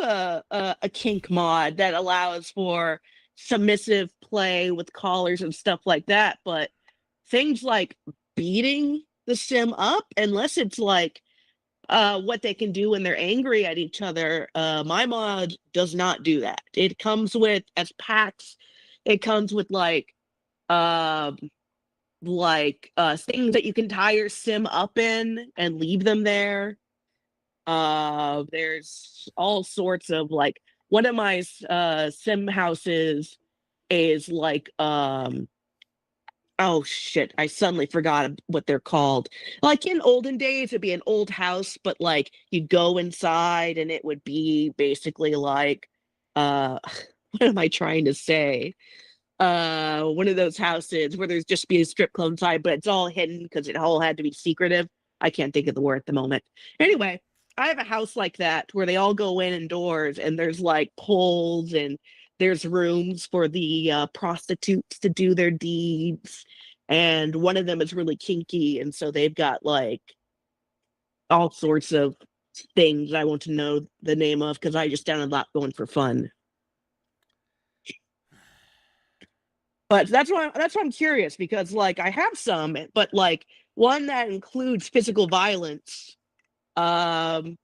a kink mod that allows for submissive play with collars and stuff like that, but things like beating the sim up, unless it's like what they can do when they're angry at each other, my mod does not do that. It comes with, as packs, it comes with like things that you can tie your sim up in and leave them there. There's all sorts of like, one of my sim houses is like oh shit, I suddenly forgot what they're called. Like in olden days, it'd be an old house, but like you'd go inside and it would be basically like what am I trying to say? One of those houses where there's just be a strip club inside, but it's all hidden because it all had to be secretive. I can't think of the word at the moment. Anyway, I have a house like that where they all go in indoors and there's like poles and there's rooms for the prostitutes to do their deeds. And one of them is really kinky. And so they've got like all sorts of things I want to know the name of because I just downloaded that going for fun. But that's why I'm curious because like I have some, but like one that includes physical violence, I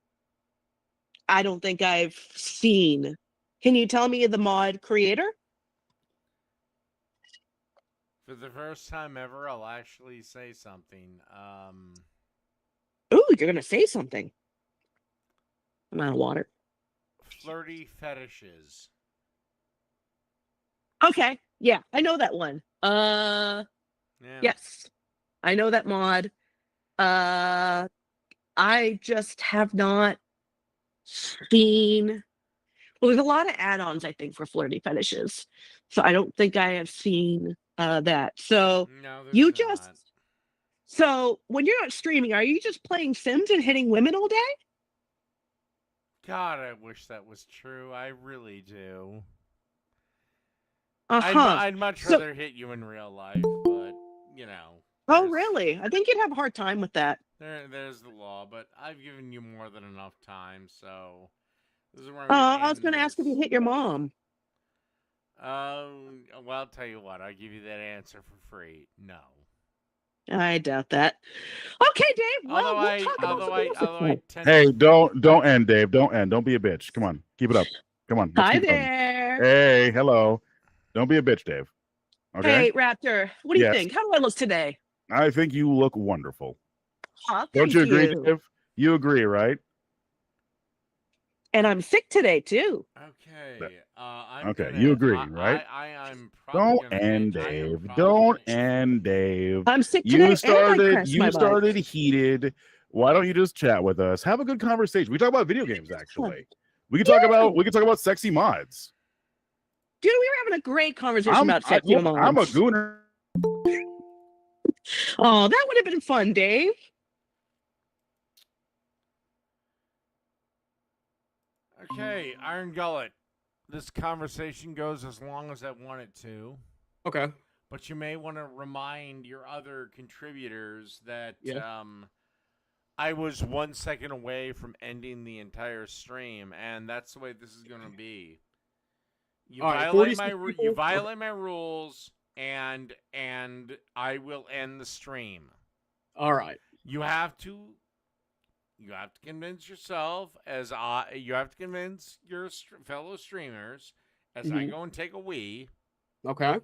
don't think I've seen. Can you tell me the mod creator? For the first time ever, I'll actually say something. Ooh, you're gonna say something. I'm out of water. Flirty fetishes. Okay, yeah, I know that one. Yes, I know that mod. I just have not seen. Well, there's a lot of add-ons, I think, for flirty fetishes. So I don't think I have seen that. So No, there's you not. just so when you're not streaming, are you just playing Sims and hitting women all day? God, I wish that was true. I really do. Uh-huh. I'd much So rather hit you in real life, but you know, oh really? I think you'd have a hard time with that. there's the law. But I've given you more than enough time, so this is where I'm gonna I was end gonna ask if you this. hit your mom. Well, I'll tell you what. I'll give you that answer for free. No. I doubt that. Okay, Dave. Well, we'll talk about something else. Although I tend Hey, to. don't end, Dave. Don't end. Don't be a bitch. Come on, keep it up. Come on, let's Hi keep going. there. Hey, hello. Don't be a bitch, Dave. Okay. Hey, Raptor. What do you Yes. think? How do I look today? I think you look wonderful. Huh, Don't thank you agree, you. Dave? You agree, right? And I'm sick today too. Okay. Okay, you agree, right? I'm probably Don't gonna end, I am Dave. probably Don't gonna- end, Dave. I'm sick You today, and I started. pressed You my butt. started heated. Why don't you just chat with us? Have a good conversation. We talk about video games. Actually, we can talk about sexy mods. Dude, we were having a great conversation about sexy moms. I'm a gooner. Oh, that would have been fun, Dave. Okay, Iron Gullet. This conversation goes as long as I want it to. Okay. But you may want to remind your other contributors that I was 1 second away from ending the entire stream, and that's the way this is going to be. You violate my rules, and I will end the stream. All right. You have to convince yourself you have to convince your fellow streamers as I go and take a wee. Okay.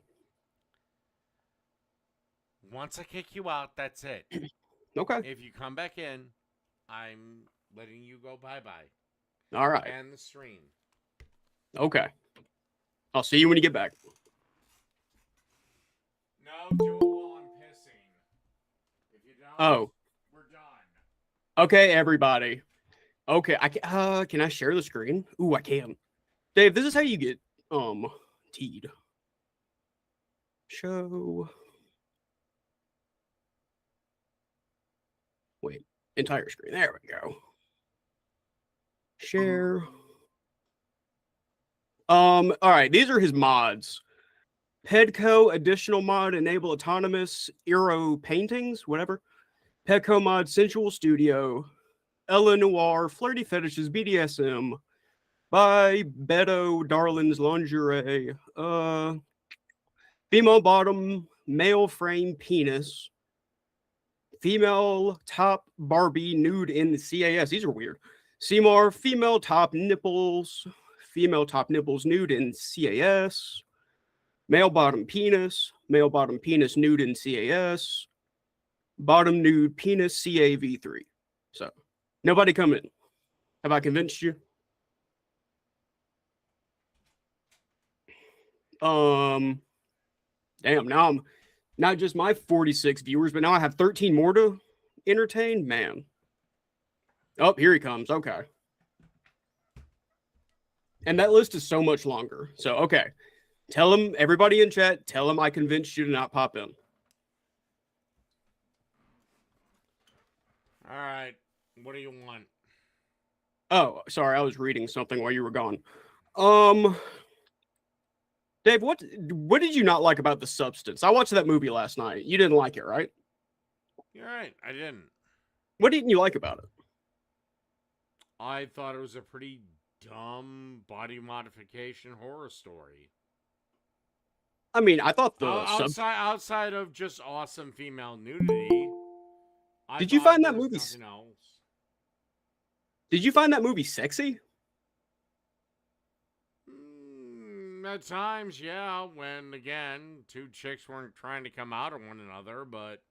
Once I kick you out, that's it. Okay. If you come back in, I'm letting you go bye-bye. All right. And the stream. Okay. I'll see you when you get back. No, do it while I'm pissing. If you don't, Oh. we're done. Okay, everybody. Okay, can I share the screen? Ooh, I can. Dave, this is how you get teed. Show. Wait, entire screen. There we go. Share. All right, these are his mods. Pedco additional mod enable autonomous Eero paintings, whatever. Pedco mod sensual studio. Ella Noir flirty fetishes BDSM by Beto Darlin's lingerie. Female bottom male frame penis. Female top Barbie nude in the CAS. These are weird. Seymour female top nipples. Female top nipples nude in CAS. Male bottom penis nude in CAS. Bottom nude penis CAV3. So, nobody come in. Have I convinced you? Damn, now I'm not just my 46 viewers, but now I have 13 more to entertain. Man. Oh, here he comes. Okay. And that list is so much longer. So, okay. Tell him, everybody in chat, tell him I convinced you to not pop in. All right. What do you want? Oh, sorry. I was reading something while you were gone. Dave, what did you not like about The Substance? I watched that movie last night. You didn't like it, right? You're right. I didn't. What didn't you like about it? I thought it was a pretty dumb body modification horror story. I mean, I thought outside of just awesome female nudity. Did you find that movie? Did you find that movie sexy? At times, yeah. When again, two chicks weren't trying to come out of one another, but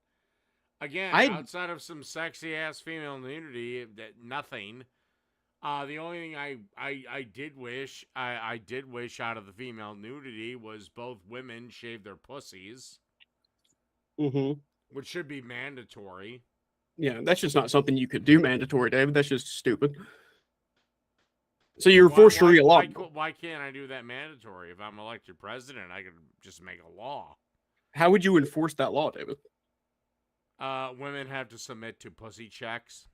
again, outside of some sexy ass female nudity, that nothing. The only thing I did wish out of the female nudity was both women shave their pussies, mm-hmm. which should be mandatory. Yeah, that's just not something you could do mandatory, David. That's just stupid. So you're forced to read a law. Why can't I do that mandatory? If I'm elected president, I could just make a law. How would you enforce that law, David? Women have to submit to pussy checks.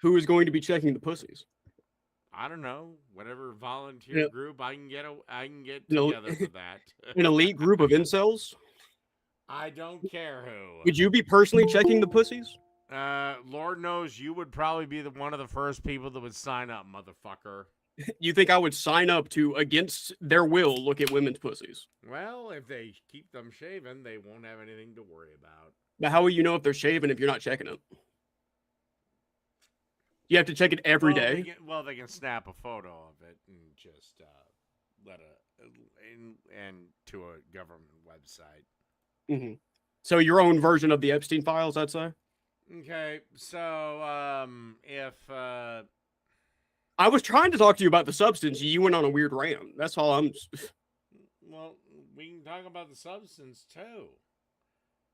Who is going to be checking the pussies? I don't know. Whatever volunteer group I can get No. together for that. An elite group of incels? I don't care who. Would you be personally checking the pussies? Lord knows you would probably be one of the first people that would sign up, motherfucker. You think I would sign up to, against their will, look at women's pussies? Well, if they keep them shaven, they won't have anything to worry about. But how will you know if they're shaven if you're not checking it? You have to check it every day. They can snap a photo of it and just let to a government website. Mm-hmm. So your own version of the Epstein files, I'd say. Okay, so if I was trying to talk to you about the substance, you went on a weird rant. That's all I'm. Well, we can talk about the substance too.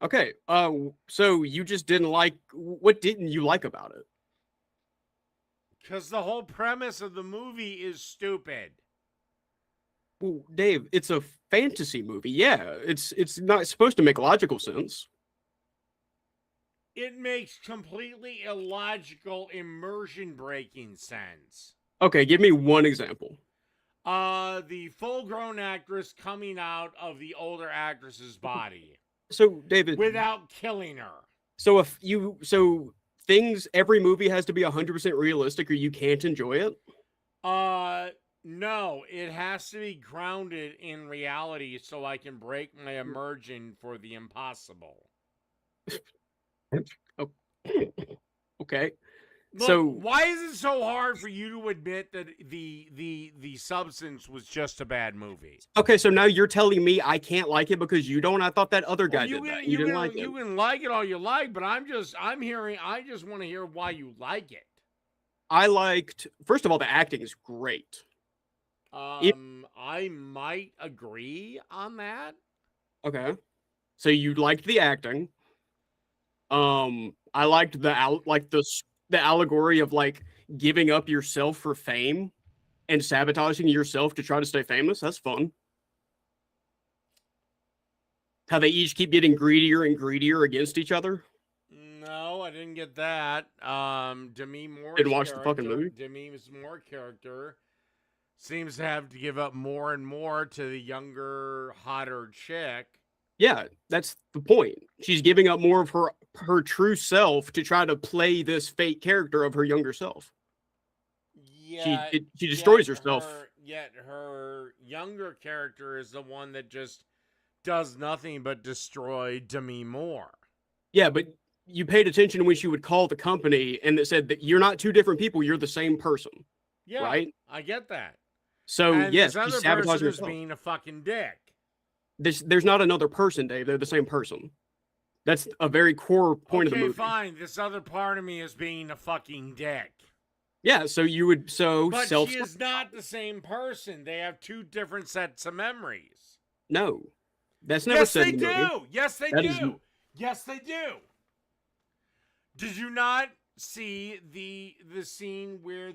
Okay. So you just didn't like. What didn't you like about it? Because the whole premise of the movie is stupid. Well, Dave, it's a fantasy movie. Yeah, it's not supposed to make logical sense. It makes completely illogical, immersion-breaking sense. Okay, give me one example. The full-grown actress coming out of the older actress's body. So, David, without killing her. So every movie has to be 100% realistic, or you can't enjoy it. No, it has to be grounded in reality, so I can break my immersion for the impossible. Okay. Look, so why is it so hard for you to admit that the substance was just a bad movie? Okay, so now you're telling me I can't like it because you don't. I thought that other guy did that. You didn't like it. You can like it all you like, but I just want to hear why you like it. I liked, first of all, the acting is great. I might agree on that. Okay. So you liked the acting. I liked the allegory of like giving up yourself for fame and sabotaging yourself to try to stay famous. That's fun. How they each keep getting greedier and greedier against each other. No, I didn't get that. Demi Moore's didn't watch the fucking movie. Demi Moore character seems to have to give up more and more to the younger, hotter chick. Yeah, that's the point. She's giving up more of her true self to try to play this fake character of her younger self. Yeah, she destroys herself. Yet her younger character is the one that just does nothing but destroy Demi Moore. Yeah, but you paid attention when she would call the company and it said that you're not two different people, you're the same person. Yeah, right? I get that. So and yes, this other person is being a fucking dick. There's not another person, Dave. They're the same person. That's a very core point of the movie. Okay, fine. This other part of me is being a fucking dick. Yeah, so you would But she is not the same person. They have two different sets of memories. No, that's never said in the movie. Yes, they do. Yes, they do. Did you not see the scene where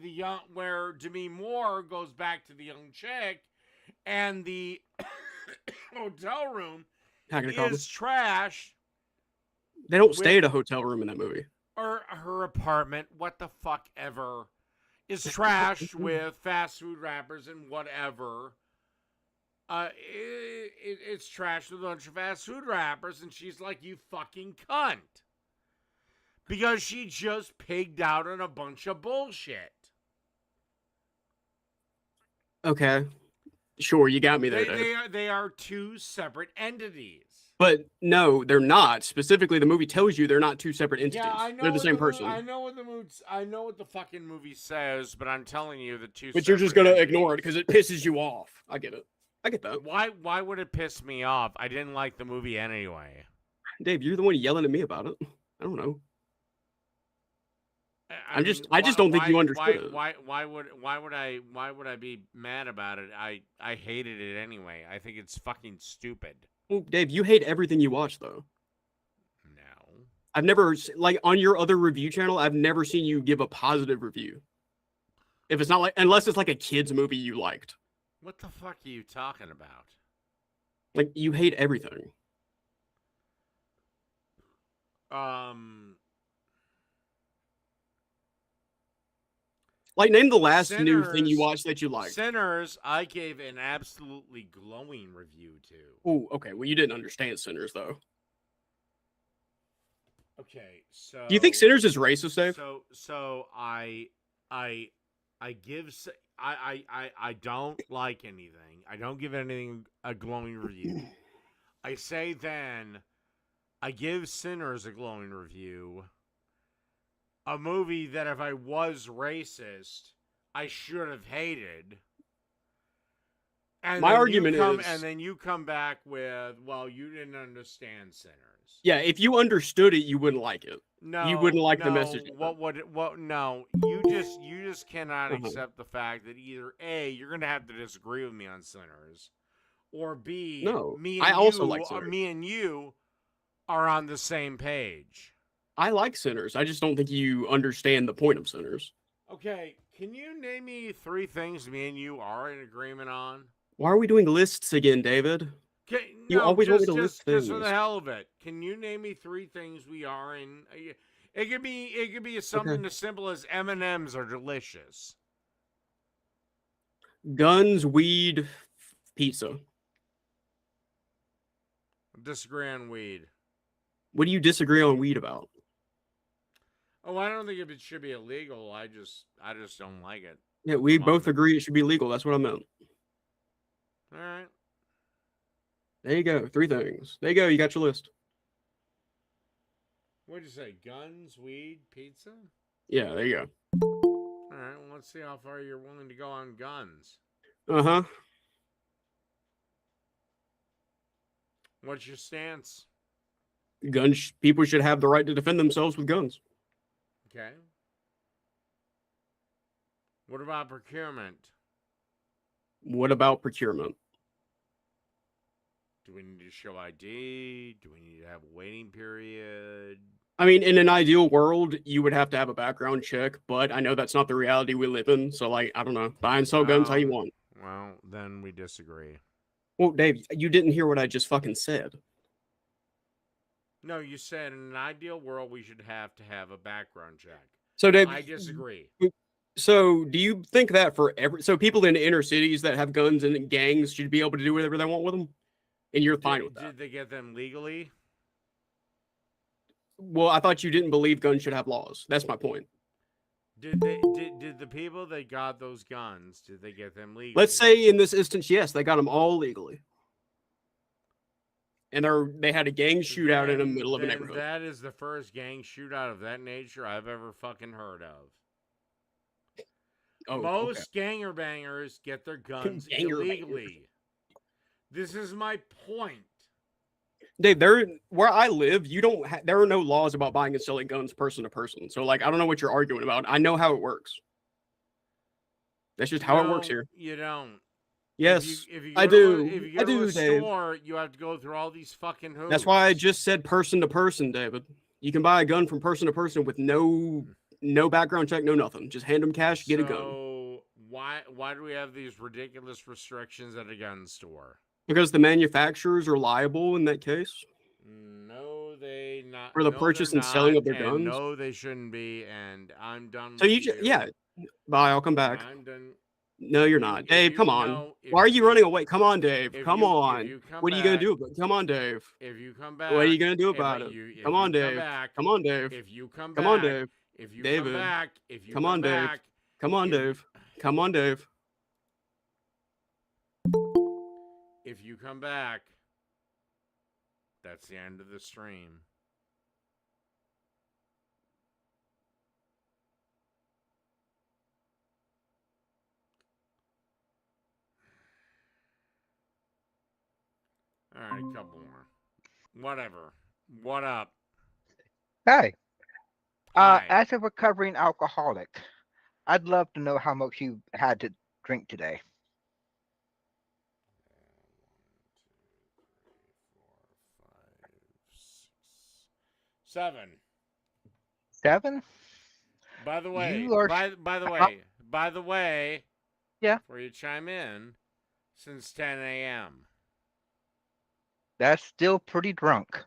where Demi Moore goes back to the young chick and the hotel room is trash? They don't stay at a hotel room in that movie. Or her apartment, what the fuck ever, is trashed with fast food wrappers and whatever. It's trashed with a bunch of fast food wrappers, and she's like, you fucking cunt. Because she just pigged out on a bunch of bullshit. Okay. Sure, you got me there. They are two separate entities. But no, they're not. Specifically, the movie tells you they're not two separate entities. Yeah, I know they're the same person. I know what the fucking movie says, but I'm telling you the two. But you're just gonna ignore it because it pisses you off. I get it. I get that. Why would it piss me off? I didn't like the movie anyway. Dave, you're the one yelling at me about it. I don't know. I just don't think you understood it. Why would I be mad about it? I hated it anyway. I think it's fucking stupid. Well, Dave, you hate everything you watch, though. No. I've never like on your other review channel. I've never seen you give a positive review. If it's not like, unless it's like a kids movie you liked. What the fuck are you talking about? Like you hate everything. Like name the last new thing you watched that you liked. Sinners, I gave an absolutely glowing review to. Oh, okay. Well, you didn't understand Sinners though. Okay, so Do you think Sinners is racist, Dave? So I don't like anything. I don't give anything a glowing review. I say then I give Sinners a glowing review. A movie that if I was racist, I should have hated. And My argument is, and then you come back with, well, you didn't understand Sinners. Yeah, if you understood it, you wouldn't like it. No, you wouldn't like the message. No, you just cannot accept the fact that either A, you're gonna have to disagree with me on Sinners, or B, no, me and I also like Sinners. Me and you are on the same page. I like Sinners. I just don't think you understand the point of Sinners. Okay, can you name me 3 things me and you are in agreement on? Why are we doing lists again, David? You always want me to list things. Just for the hell of it. Can you name me 3 things we are in? It could be something as simple as M&Ms are delicious. Guns, weed, pizza. Disagree on weed. What do you disagree on weed about? Oh, I don't think it should be illegal. I just don't like it. Yeah, we both agree it should be legal. That's what I meant. All right. There you go. 3 things. There you go. You got your list. What'd you say? Guns, weed, pizza? Yeah, there you go. All right. Well, let's see how far you're willing to go on guns. Uh-huh. What's your stance? People should have the right to defend themselves with guns. Okay. What about procurement? What about procurement? Do we need to show ID? Do we need to have a waiting period? I mean, in an ideal world, you would have to have a background check, but I know that's not the reality we live in. So, like, I don't know. Buy and sell guns how you want. Well, then we disagree. Well, Dave, you didn't hear what I just fucking said. No, you said in an ideal world we should have to have a background check. So, Dave, I disagree. So, do you think that so people in inner cities that have guns and gangs should be able to do whatever they want with them? And you're fine with that? Did they get them legally? Well, I thought you didn't believe guns should have laws. That's my point. Did the people that got those guns, did they get them legally? Let's say in this instance, yes, they got them all legally. And they had a gang shootout in the middle of a neighborhood. That is the first gang shootout of that nature I've ever fucking heard of. Oh, most ganger bangers get their guns illegally. This is my point. Dave, where I live, there are no laws about buying and selling guns person to person. So, like, I don't know what you're arguing about. I know how it works. That's just how it works here. You don't. Yes, I do. If you go to a store, you have to go through all these fucking hoops. That's why I just said person to person, David. You can buy a gun from person to person with no background check, no nothing. Just hand them cash, get a gun. So why do we have these ridiculous restrictions at a gun store? Because the manufacturers are liable in that case. No, they not. For the purchase and selling of their guns. No, they shouldn't be. And I'm done. So bye. I'll come back. I'm done. No, you're not, Dave. Come on. Why are you running away? Come on, Dave. Come on. What are you gonna do about it? Come on, Dave. If you come back, what are you gonna do about it? Come on, Dave. Come on, Dave. If you come back, come on, Dave. If you David. come back, if you come on, Dave. Come on, Dave. Come on, Dave. If you come back, that's the end of the stream. All right, a couple more. Whatever. What up? Hey. Hi. As a recovering alcoholic, I'd love to know how much you had to drink today. 7. Devin, By the way, you are. by the way, Yeah, before you chime in, since 10 a.m. that's still pretty drunk.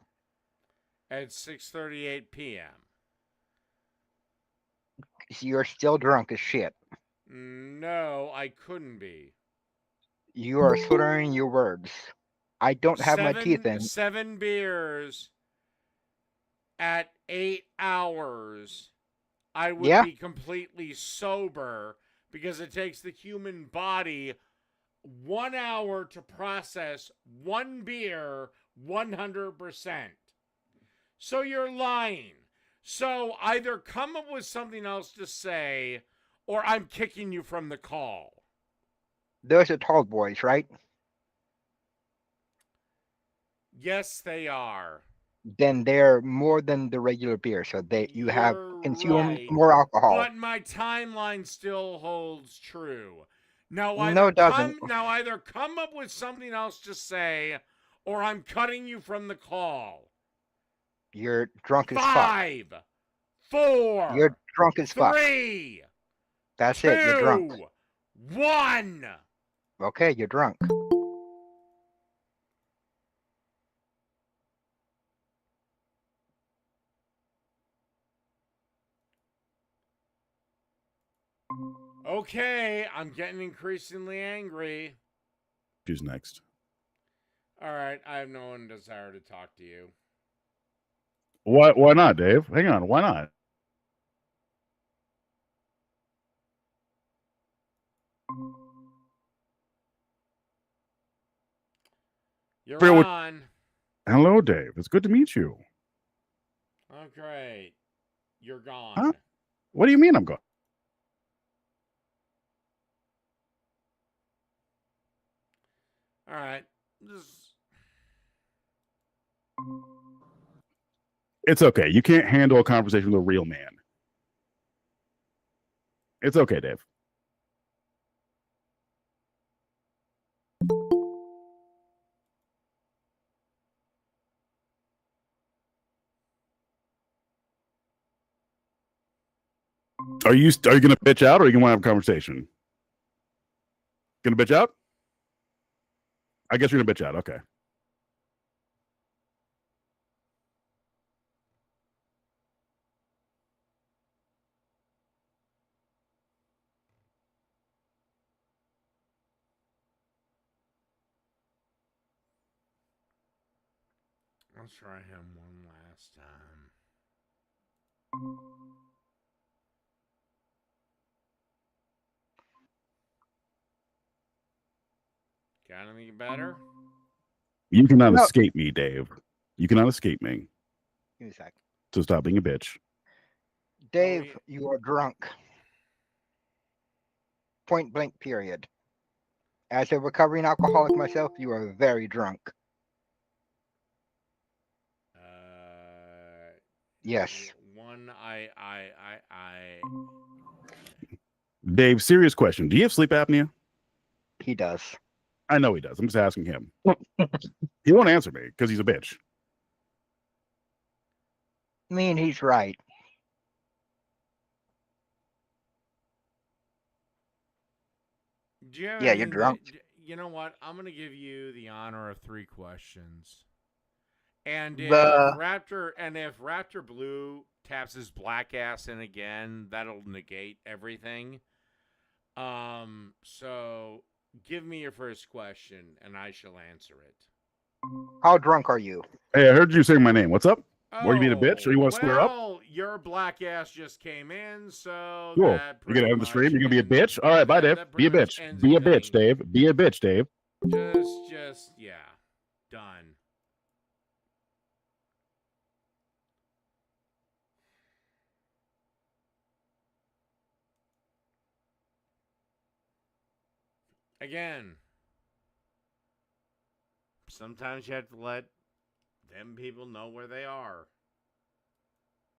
at 6:38 p.m. You're still drunk as shit. No, I couldn't be. You are slurring your words. I don't have my teeth in. Seven beers at 8 hours. I would Yeah, be completely sober because it takes the human body 1 hour to process one beer 100%. So you're lying. So either come up with something else to say or I'm kicking you from the call. those are tall boys, right? Yes, they are. Then they're more than the regular beer, so you have You're consumed right. more alcohol. But my timeline still holds true. Now No, it doesn't. either come up with something else to say or I'm cutting you from the call. You're drunk as fuck. 5, 4, You're drunk as fuck. 3, That's 2, it. You're drunk. 1. Okay, you're drunk. Okay, I'm getting increasingly angry. Who's next? All right, I have no desire to talk to you. Why not, Dave? Hang on. Why not? You're Fair with- on. Hello, Dave. It's good to meet you. Oh, great. You're gone. Huh? What do you mean I'm gone? All right. It's okay. You can't handle a conversation with a real man. It's okay, Dave. Are you gonna bitch out, or are you gonna want to have a conversation? Gonna bitch out? I guess you're gonna bitch out. Okay. Let's try him one last time. Got anything better? You cannot escape me, Dave. You cannot escape me. Give me a sec. So stop being a bitch. Dave, you are drunk. Point blank, period. As a recovering alcoholic myself, you are very drunk. Yes. Dave, serious question. Do you have sleep apnea? He does. I know he does. I'm just asking him. He won't answer me because he's a bitch. I mean, he's right. Yeah, you're drunk. You know what? I'm going to give you the honor of 3 questions. And if Raptor Blue taps his black ass in again, that'll negate everything. So give me your first question, and I shall answer it. How drunk are you? Hey, I heard you saying my name. What's up? Were you being a bitch, or you want to square up? Well, your black ass just came in, so Cool. that You're gonna end the much stream. You're gonna be a bitch. All right, bye, Dave. that Be a pretty much bitch. ends Be a anything. bitch, Dave. Be a bitch, Dave. Yeah, done. Again, sometimes you have to let them people know where they are.